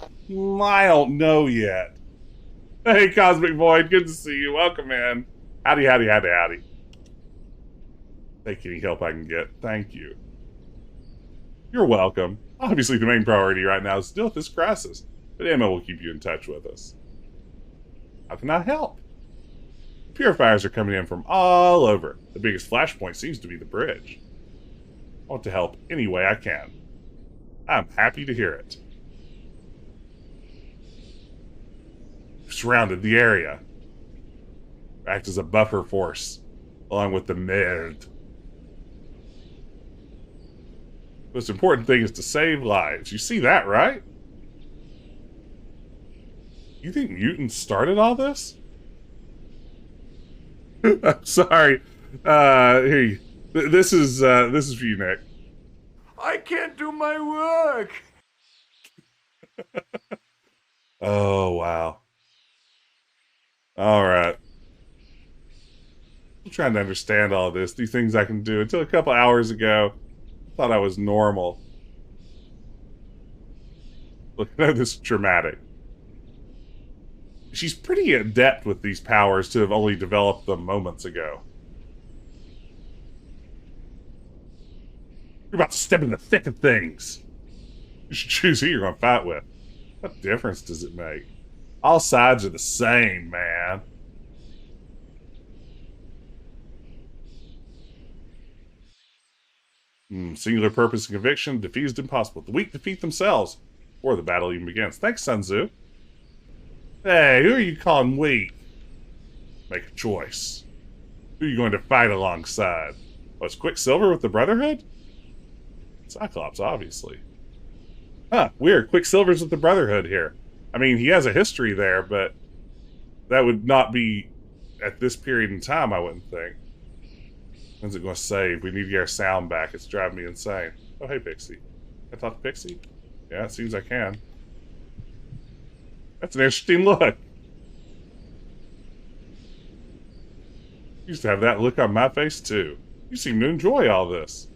I don't know yet. Hey, Cosmic Void, good to see you. Welcome in. Howdy, howdy, howdy, howdy. Take any help I can get. Thank you. You're welcome. Obviously, the main priority right now is to deal with this crisis, but Emma will keep you in touch with us. How can I help? Purifiers are coming in from all over. The biggest flashpoint seems to be the bridge. I want to help any way I can. I'm happy to hear it. We've surrounded the area. Act as a buffer force, along with the Merd. The most important thing is to save lives. You see that, right? You think mutants started all this? I'm sorry. Here, this is for you, Nick. I can't do my work. Oh wow. All right. I'm trying to understand all this. These things I can do. Until a couple hours ago, I thought I was normal. Look at this dramatic. She's pretty adept with these powers to have only developed them moments ago. You're about to step in the thick of things. You should choose who you're going to fight with. What difference does it make? All sides are the same, man. Singular purpose and conviction. Defeat is impossible. The weak defeat themselves before the battle even begins. Thanks, Sun Tzu. Hey, who are you calling weak? Make a choice. Who are you going to fight alongside? Oh, it's Quicksilver with the Brotherhood? Cyclops, obviously. Huh, weird. Quicksilver's with the Brotherhood here. I mean, he has a history there, but that would not be at this period in time, I wouldn't think. When's it going to save? We need to get our sound back. It's driving me insane. Oh, hey, Pixie. Can I talk to Pixie? Yeah, it seems I can. That's an interesting look. Used to have that look on my face, too. You seem to enjoy all this.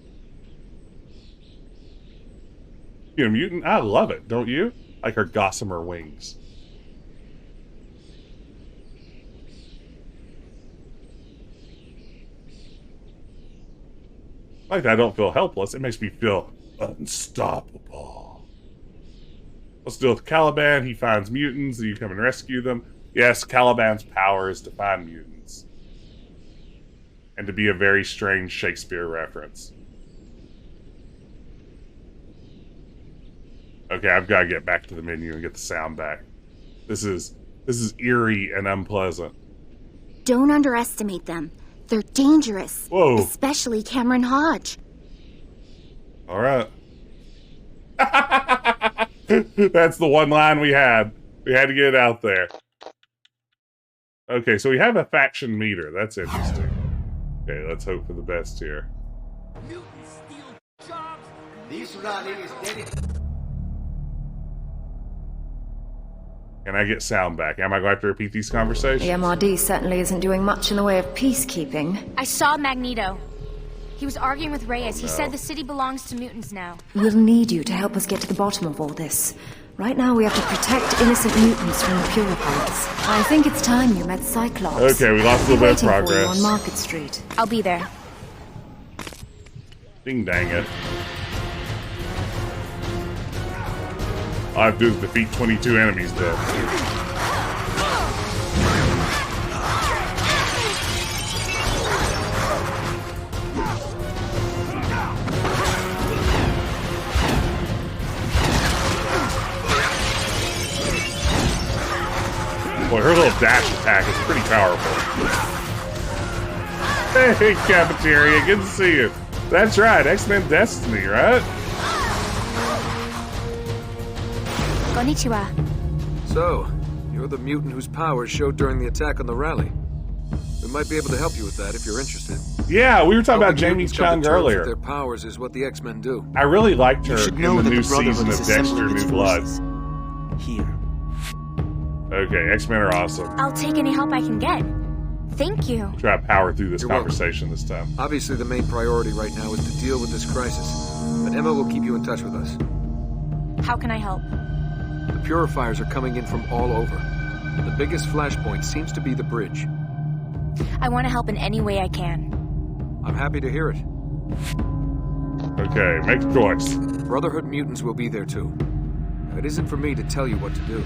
You know, mutant, I love it, don't you? Like her gossamer wings. Like I don't feel helpless. It makes me feel unstoppable. Let's deal with Caliban. He finds mutants, and you come and rescue them. Yes, Caliban's power is to find mutants. And to be a very strange Shakespeare reference. Okay, I've got to get back to the menu and get the sound back. This is eerie and unpleasant. Don't underestimate them. They're dangerous. Whoa. Especially Cameron Hodge. All right. That's the one line we had. We had to get it out there. Okay, so we have a faction meter. That's interesting. Okay, let's hope for the best here. Mutants steal jobs. This rally is dedicated. Can I get sound back? Am I going to have to repeat these conversations? The MRD certainly isn't doing much in the way of peacekeeping. I saw Magneto. He was arguing with Reyes. He said the city belongs to mutants now. We'll need you to help us get to the bottom of all this. Right now we have to protect innocent mutants from the Purifiers. I think it's time you met Cyclops. Okay, we lost a little bit of progress. For you on Market Street. I'll be there. Ding dang it. All I have to do is defeat 22 enemies though. Boy, her little dash attack is pretty powerful. Hey, Cafeteria, good to see you. That's right, X-Men Destiny, right? Konnichiwa. So, you're the mutant whose powers showed during the attack on the rally. We might be able to help you with that if you're interested. Yeah, we were talking about Jamie Chung earlier. Their powers is what the X-Men do. I really liked her in the new season of Dexter New Blood. Here. Okay, X-Men are awesome. I'll take any help I can get. Thank you. Try to power through this conversation this time. Obviously, the main priority right now is to deal with this crisis. But Emma will keep you in touch with us. How can I help? The Purifiers are coming in from all over. The biggest flashpoint seems to be the bridge. I want to help in any way I can. I'm happy to hear it. Okay, make a choice. Brotherhood Mutants will be there too. It isn't for me to tell you what to do.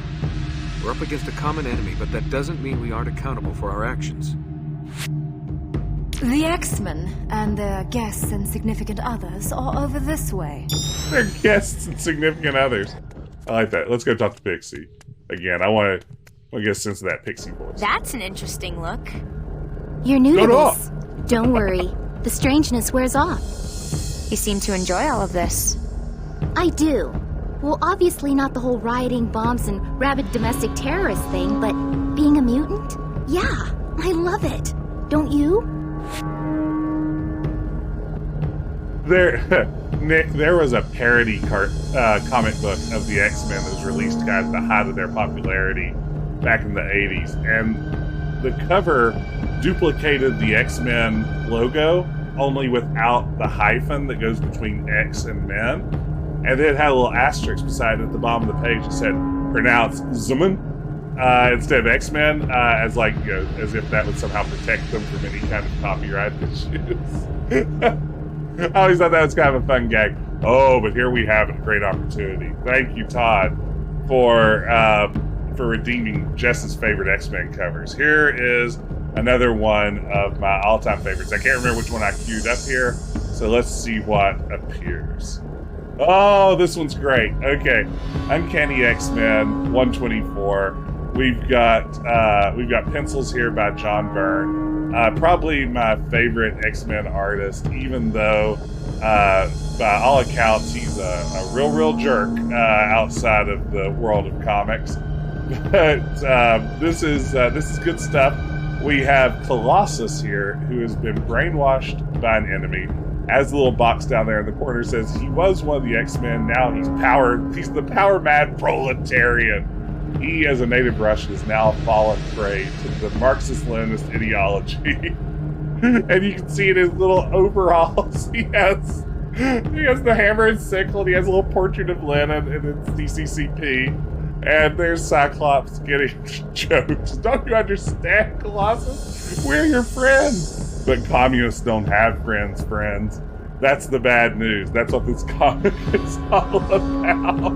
We're up against a common enemy, but that doesn't mean we aren't accountable for our actions. The X-Men and their guests and significant others are over this way. Their guests and significant others. I like that. Let's go talk to Pixie. Again, I want to get a sense of that Pixie voice. That's an interesting look. You're new to this. Don't worry. The strangeness wears off. You seem to enjoy all of this. I do. Well, obviously not the whole rioting, bombs, and rabid domestic terrorist thing, but being a mutant? Yeah, I love it. Don't you? There was a parody comic book of the X-Men that was released kind of at the height of their popularity back in the 80s, and the cover duplicated the X-Men logo, only without the hyphen that goes between X and men. And it had a little asterisk beside it at the bottom of the page that said, pronounce Zuman instead of X-Men, as like, you know, as if that would somehow protect them from any kind of copyright issues. I always thought that was kind of a fun gag. Oh, but here we have a great opportunity. Thank you, Todd, for redeeming Jess's favorite X-Men covers. Here is another one of my all-time favorites. I can't remember which one I queued up here, so let's see what appears. Oh, this one's great. Okay, Uncanny X-Men 124. We've got pencils here by John Byrne. Probably my favorite X-Men artist, even though by all accounts he's a real jerk outside of the world of comics. But this is good stuff. We have Colossus here, who has been brainwashed by an enemy. As the little box down there in the corner says, he was one of the X-Men, now he's the power-mad proletarian. He, as a native Russian, has now fallen prey to the Marxist-Leninist ideology. And you can see in his little overalls, he has the hammer and sickle, and he has a little portrait of Lenin, and it's DCCP. And there's Cyclops getting choked. Don't you understand, Colossus? We're your friends. But communists don't have friends. That's the bad news. That's what this comic is all about.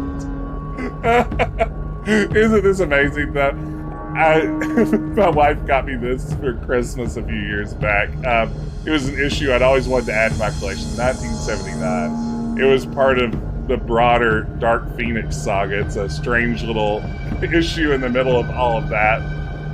Isn't this amazing that my wife got me this for Christmas a few years back. It was an issue I'd always wanted to add to my collection, 1979. It was part of the broader Dark Phoenix saga. It's a strange little issue in the middle of all of that.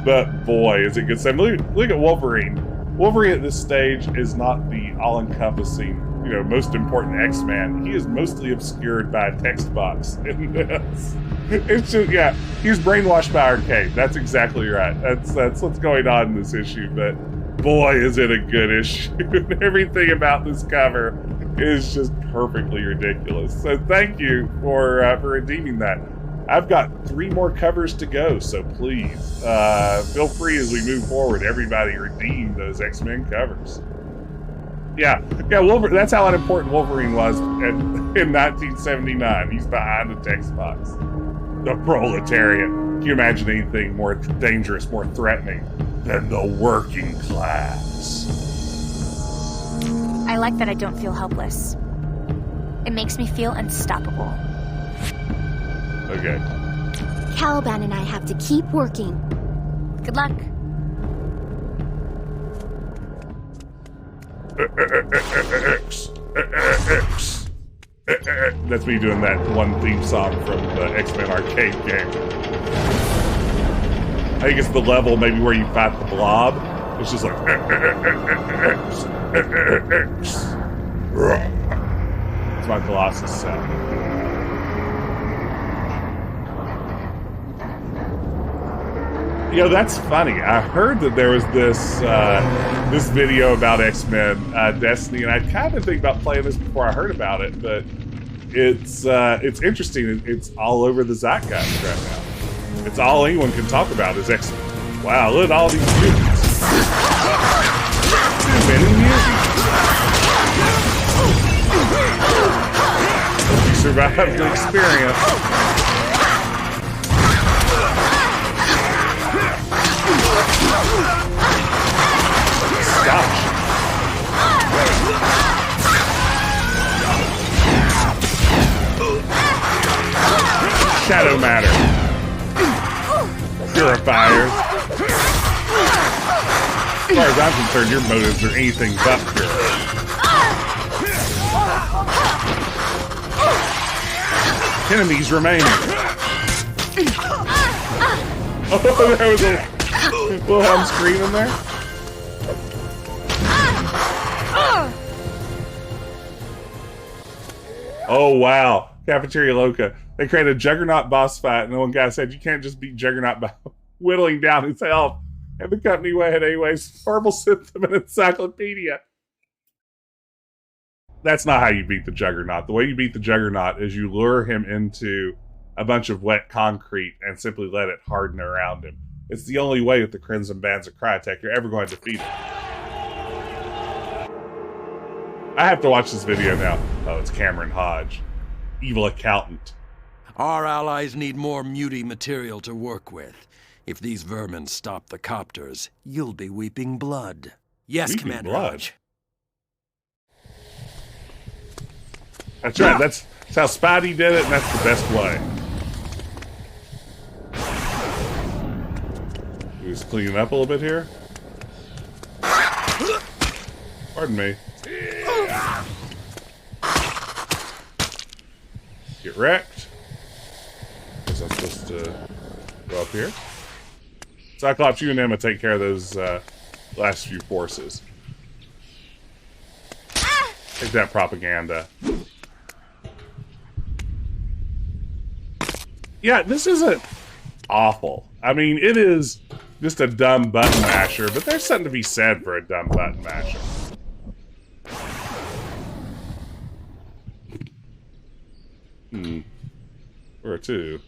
But boy, is it good stuff. Look at Wolverine. Wolverine at this stage is not the all-encompassing, most important X-Man. He is mostly obscured by a text box in this. It's just, yeah, he's brainwashed by Arcade. That's exactly right. That's what's going on in this issue. But boy, is it a good issue. Everything about this cover is just perfectly ridiculous. So thank you for redeeming that. I've got 3 more covers to go, so please feel free as we move forward. Everybody redeem those X-Men covers. Yeah, Wolverine, that's how unimportant Wolverine was in 1979. He's behind the text box. The proletariat. Can you imagine anything more dangerous, more threatening than the working class? I like that I don't feel helpless. It makes me feel unstoppable. Okay. Caliban and I have to keep working. Good luck. That's me doing that one theme song from the X-Men arcade game. I think it's the level maybe where you fight the Blob. It's just like it's my Colossus sound. That's funny. I heard that there was this this video about X-Men Destiny, and I kind of think about playing this before I heard about it, but it's interesting. It's all over the zeitgeist right now. It's all anyone can talk about is X-Men. Wow, look at all these mutants. Too many mutants. You survived the experience. Stop. Shadow matter. Purifiers. As far as I'm concerned, your motives are anything but pure. Enemies remaining. Oh, there was a little home screen in there. Oh, wow. Cafeteria Loca. They created a Juggernaut boss fight, and the one guy said, you can't just beat Juggernaut by whittling down his health. And the company went ahead anyways. Marvel sent them an encyclopedia. That's not how you beat the Juggernaut. The way you beat the Juggernaut is you lure him into a bunch of wet concrete and simply let it harden around him. It's the only way with the Crimson Bands of Crytek you're ever going to defeat him. I have to watch this video now. Oh, it's Cameron Hodge. Evil accountant. Our allies need more muty material to work with. If these vermin stop the copters, you'll be weeping blood. Yes, Weeping Commander blood. Hodge. That's right. That's how Spidey did it, and that's the best way. We just clean up a little bit here. Pardon me. Get wrecked. Guess I'm supposed to go up here. Cyclops, you and Emma take care of those last few forces. Take that propaganda. Yeah, this isn't awful. I mean, it is just a dumb button masher, but there's something to be said for a dumb button masher. Where to?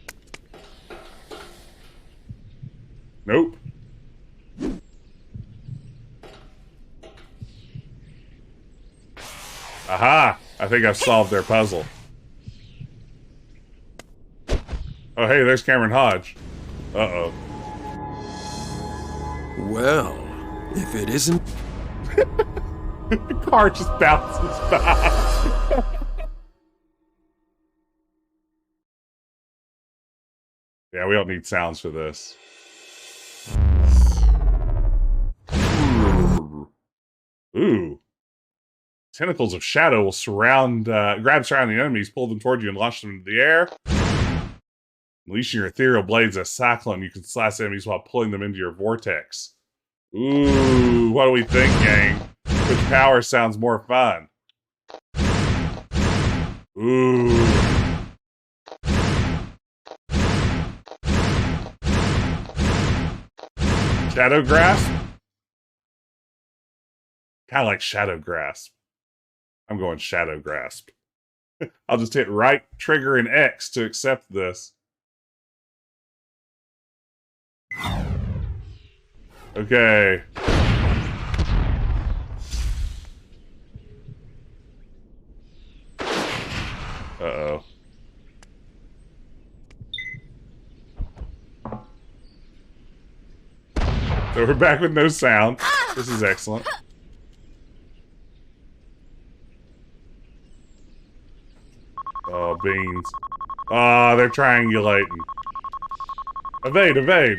Nope. Aha! I think I've solved their puzzle. Oh, hey, there's Cameron Hodge. Uh-oh. Well, if it isn't... The car just bounces by. Yeah, we don't need sounds for this. Ooh. Tentacles of shadow will grab surrounding enemies, pull them toward you, and launch them into the air. Unleashing your ethereal blades as Cyclone, you can slash enemies while pulling them into your vortex. Ooh, what do we think, gang? Which power sounds more fun? Ooh. Shadow Grasp? Kind of like Shadow Grasp. I'm going Shadow Grasp. I'll just hit right trigger and X to accept this. Okay. Uh-oh. So we're back with no sound. This is excellent. Oh, beans. Oh, they're triangulating. Evade, evade.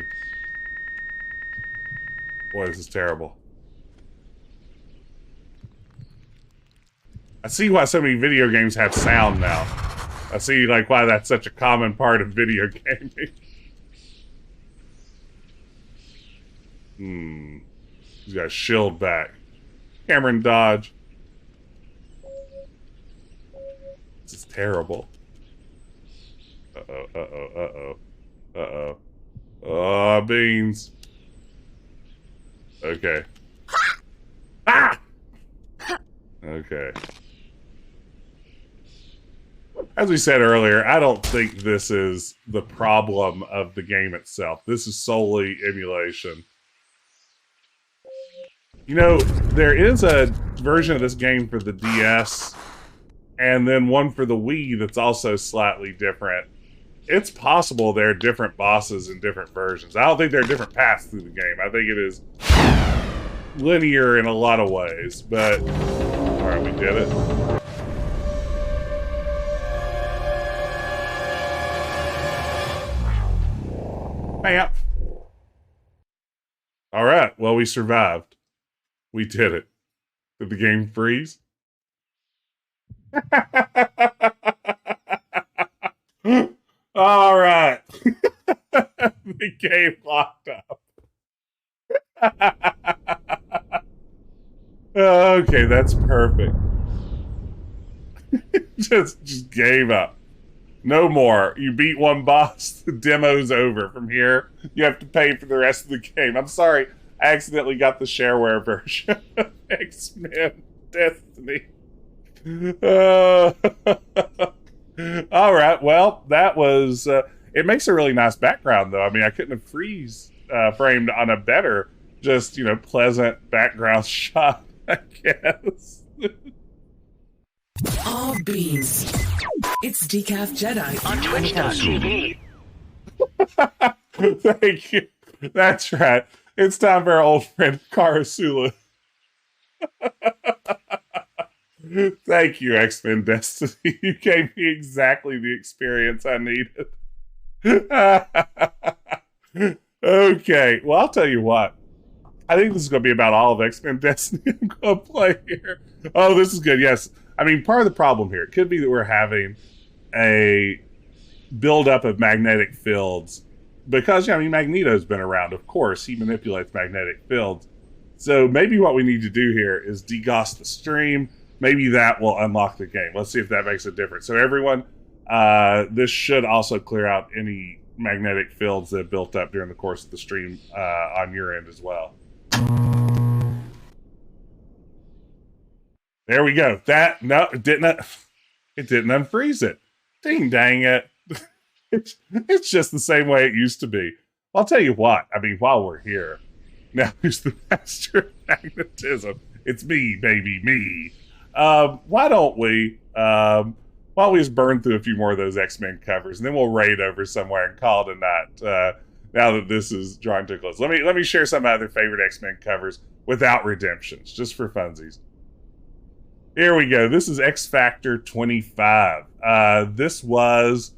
Boy, this is terrible. I see why so many video games have sound now. I see, like, why that's such a common part of video gaming. He's got a shield back. Cameron dodge. This is terrible. Uh-oh, uh-oh, uh-oh. Uh-oh. Oh, beans. Okay. Ah! Okay. As we said earlier, I don't think this is the problem of the game itself. This is solely emulation. You know, there is a version of this game for the DS, and then one for the Wii that's also slightly different. It's possible there are different bosses in different versions. I don't think there are different paths through the game. I think it is linear in a lot of ways, but... Alright, we did it. Bam! Alright, well, we survived. We did it. Did the game freeze? All right. The game locked up. Okay, that's perfect. just gave up. No more. You beat one boss, the demo's over. From here, you have to pay for the rest of the game. I'm sorry. I accidentally got the shareware version of X-Men Destiny. All right, well, that was... it makes a really nice background, though. I mean, I couldn't have framed on a better, just, you know, pleasant background shot, I guess. All beans. It's Decaf Jedi on Twitch.tv. Thank you. That's right. It's time for our old friend Karasula. Thank you, X-Men Destiny. You gave me exactly the experience I needed. Okay, well, I'll tell you what. I think this is going to be about all of X-Men Destiny I'm going to play here. Oh, this is good, yes. I mean, part of the problem here, it could be that we're having a buildup of magnetic fields. Because, I mean, Magneto's been around, of course. He manipulates magnetic fields. So maybe what we need to do here is degauss the stream. Maybe that will unlock the game. Let's see if that makes a difference. So everyone, this should also clear out any magnetic fields that have built up during the course of the stream on your end as well. There we go. That, no, it didn't unfreeze it. Ding dang it. It's just the same way it used to be. I'll tell you what, I mean, while we're here, now who's the master of magnetism? It's me, baby, me. Why don't we just burn through a few more of those X-Men covers, and then we'll raid over somewhere and call it a night, now that this is drawing to a close. Let me share some of my other favorite X-Men covers without redemptions, just for funsies. Here we go. This is X Factor 25. This was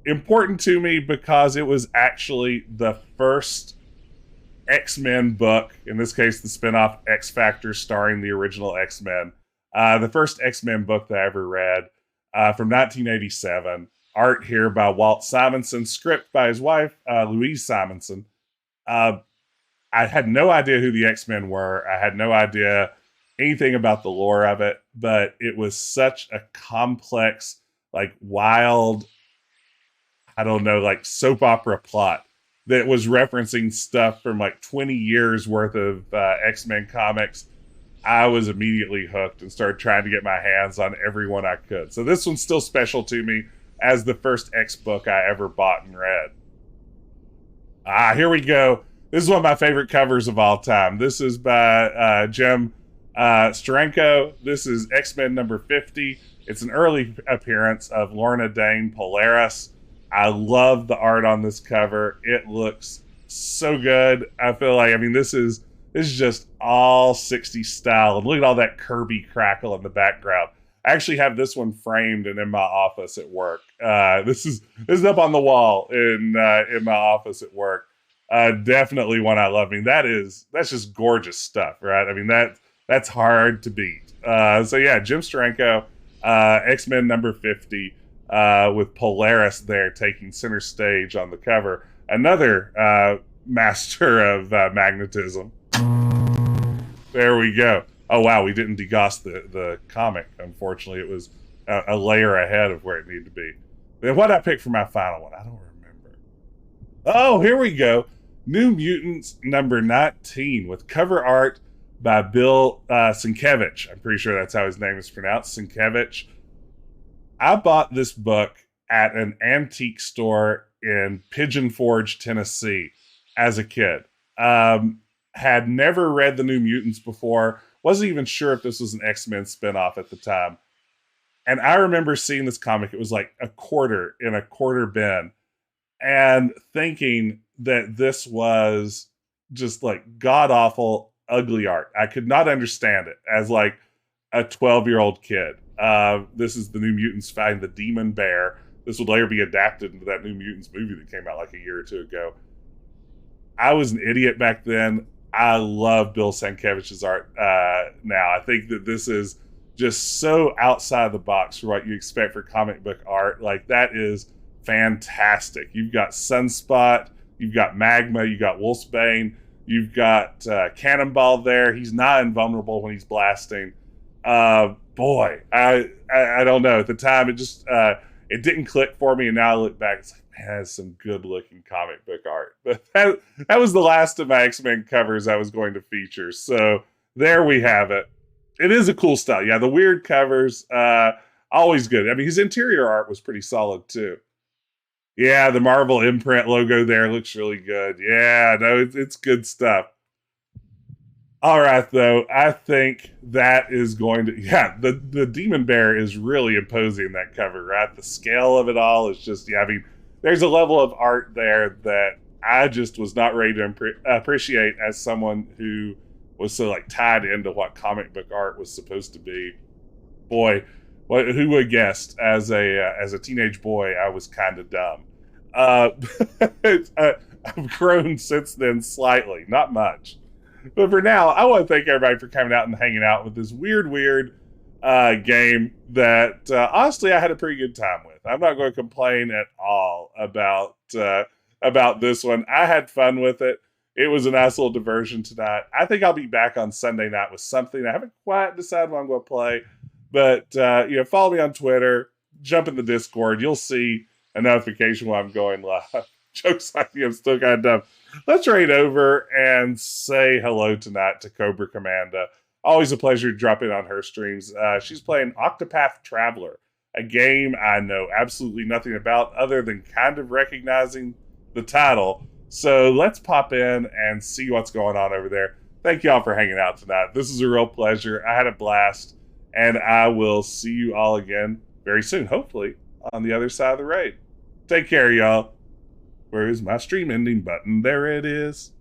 important to me because it was actually the first X-Men book, in this case the spinoff X Factor starring the original X-Men. The first X-Men book that I ever read from 1987. Art here by Walt Simonson, script by his wife, Louise Simonson. I had no idea who the X-Men were. I had no idea anything about the lore of it, but it was such a complex, like wild, I don't know, like soap opera plot that was referencing stuff from like 20 years worth of X-Men comics. I was immediately hooked and started trying to get my hands on every one I could. So this one's still special to me as the first X book I ever bought and read. Here we go. This is one of my favorite covers of all time. This is by Jim Steranko. This is X-Men number 50. It's an early appearance of Lorna Dane Polaris. I love the art on this cover. It looks so good. I feel like, this is just all 60s style. And look at all that Kirby crackle in the background. I actually have this one framed and in my office at work. This is up on the wall in my office at work. Definitely one I love. That's just gorgeous stuff, right? That's hard to beat. So yeah, Jim Steranko, X-Men number 50, with Polaris there taking center stage on the cover. Another master of magnetism. There we go. Oh wow, we didn't degauss the comic. Unfortunately, it was a layer ahead of where it needed to be. Then what did I pick for my final one? I don't remember. Oh, here we go. New Mutants number 19 with cover art by Bill Sienkiewicz. I'm pretty sure that's how his name is pronounced, Sienkiewicz. I bought this book at an antique store in Pigeon Forge, Tennessee as a kid. Had never read the New Mutants before. Wasn't even sure if this was an X-Men spinoff at the time. And I remember seeing this comic. It was like a quarter in a quarter bin. And thinking that this was just like god-awful, ugly art. I could not understand it as like a 12-year-old kid. This is the New Mutants fighting the Demon Bear. This would later be adapted into that New Mutants movie that came out like a year or two ago. I was an idiot back then. I love Bill Sienkiewicz's art now. I think that this is just so outside the box for what you expect for comic book art. Like, that is fantastic. You've got Sunspot, you've got Magma, you've got Wolfsbane, you've got Cannonball there. He's not invulnerable when he's blasting. Boy, I don't know. At the time, it just it didn't click for me, and now I look back, it's like, man, that's some good-looking comic book art. But that was the last of my X-Men covers I was going to feature. So there we have it. It is a cool style. Yeah, the weird covers, always good. His interior art was pretty solid, too. Yeah, the Marvel imprint logo there looks really good. Yeah, no, it's good stuff. All right, though, I think that is going to... Yeah, the Demon Bear is really imposing, that cover, right? The scale of it all is just... Yeah, there's a level of art there that I just was not ready to appreciate as someone who was so like tied into what comic book art was supposed to be. Boy, who would have guessed? As a teenage boy, I was kind of dumb. I've grown since then slightly, not much. But for now, I want to thank everybody for coming out and hanging out with this weird game that honestly I had a pretty good time with. I'm not going to complain at all about this one. I had fun with it. It was a nice little diversion tonight. I think I'll be back on Sunday night with something. I haven't quite decided what I'm going to play, but follow me on Twitter, jump in the Discord. You'll see a notification when I'm going live. Jokes like I'm still kind of dumb. Let's raid over and say hello tonight to Cobra Commanda. Always a pleasure to drop in on her streams. She's playing Octopath Traveler, a game I know absolutely nothing about other than kind of recognizing the title. So let's pop in and see what's going on over there. Thank y'all for hanging out tonight. This is a real pleasure. I had a blast, and I will see you all again very soon, hopefully, on the other side of the raid. Take care, y'all. Where is my stream ending button? There it is.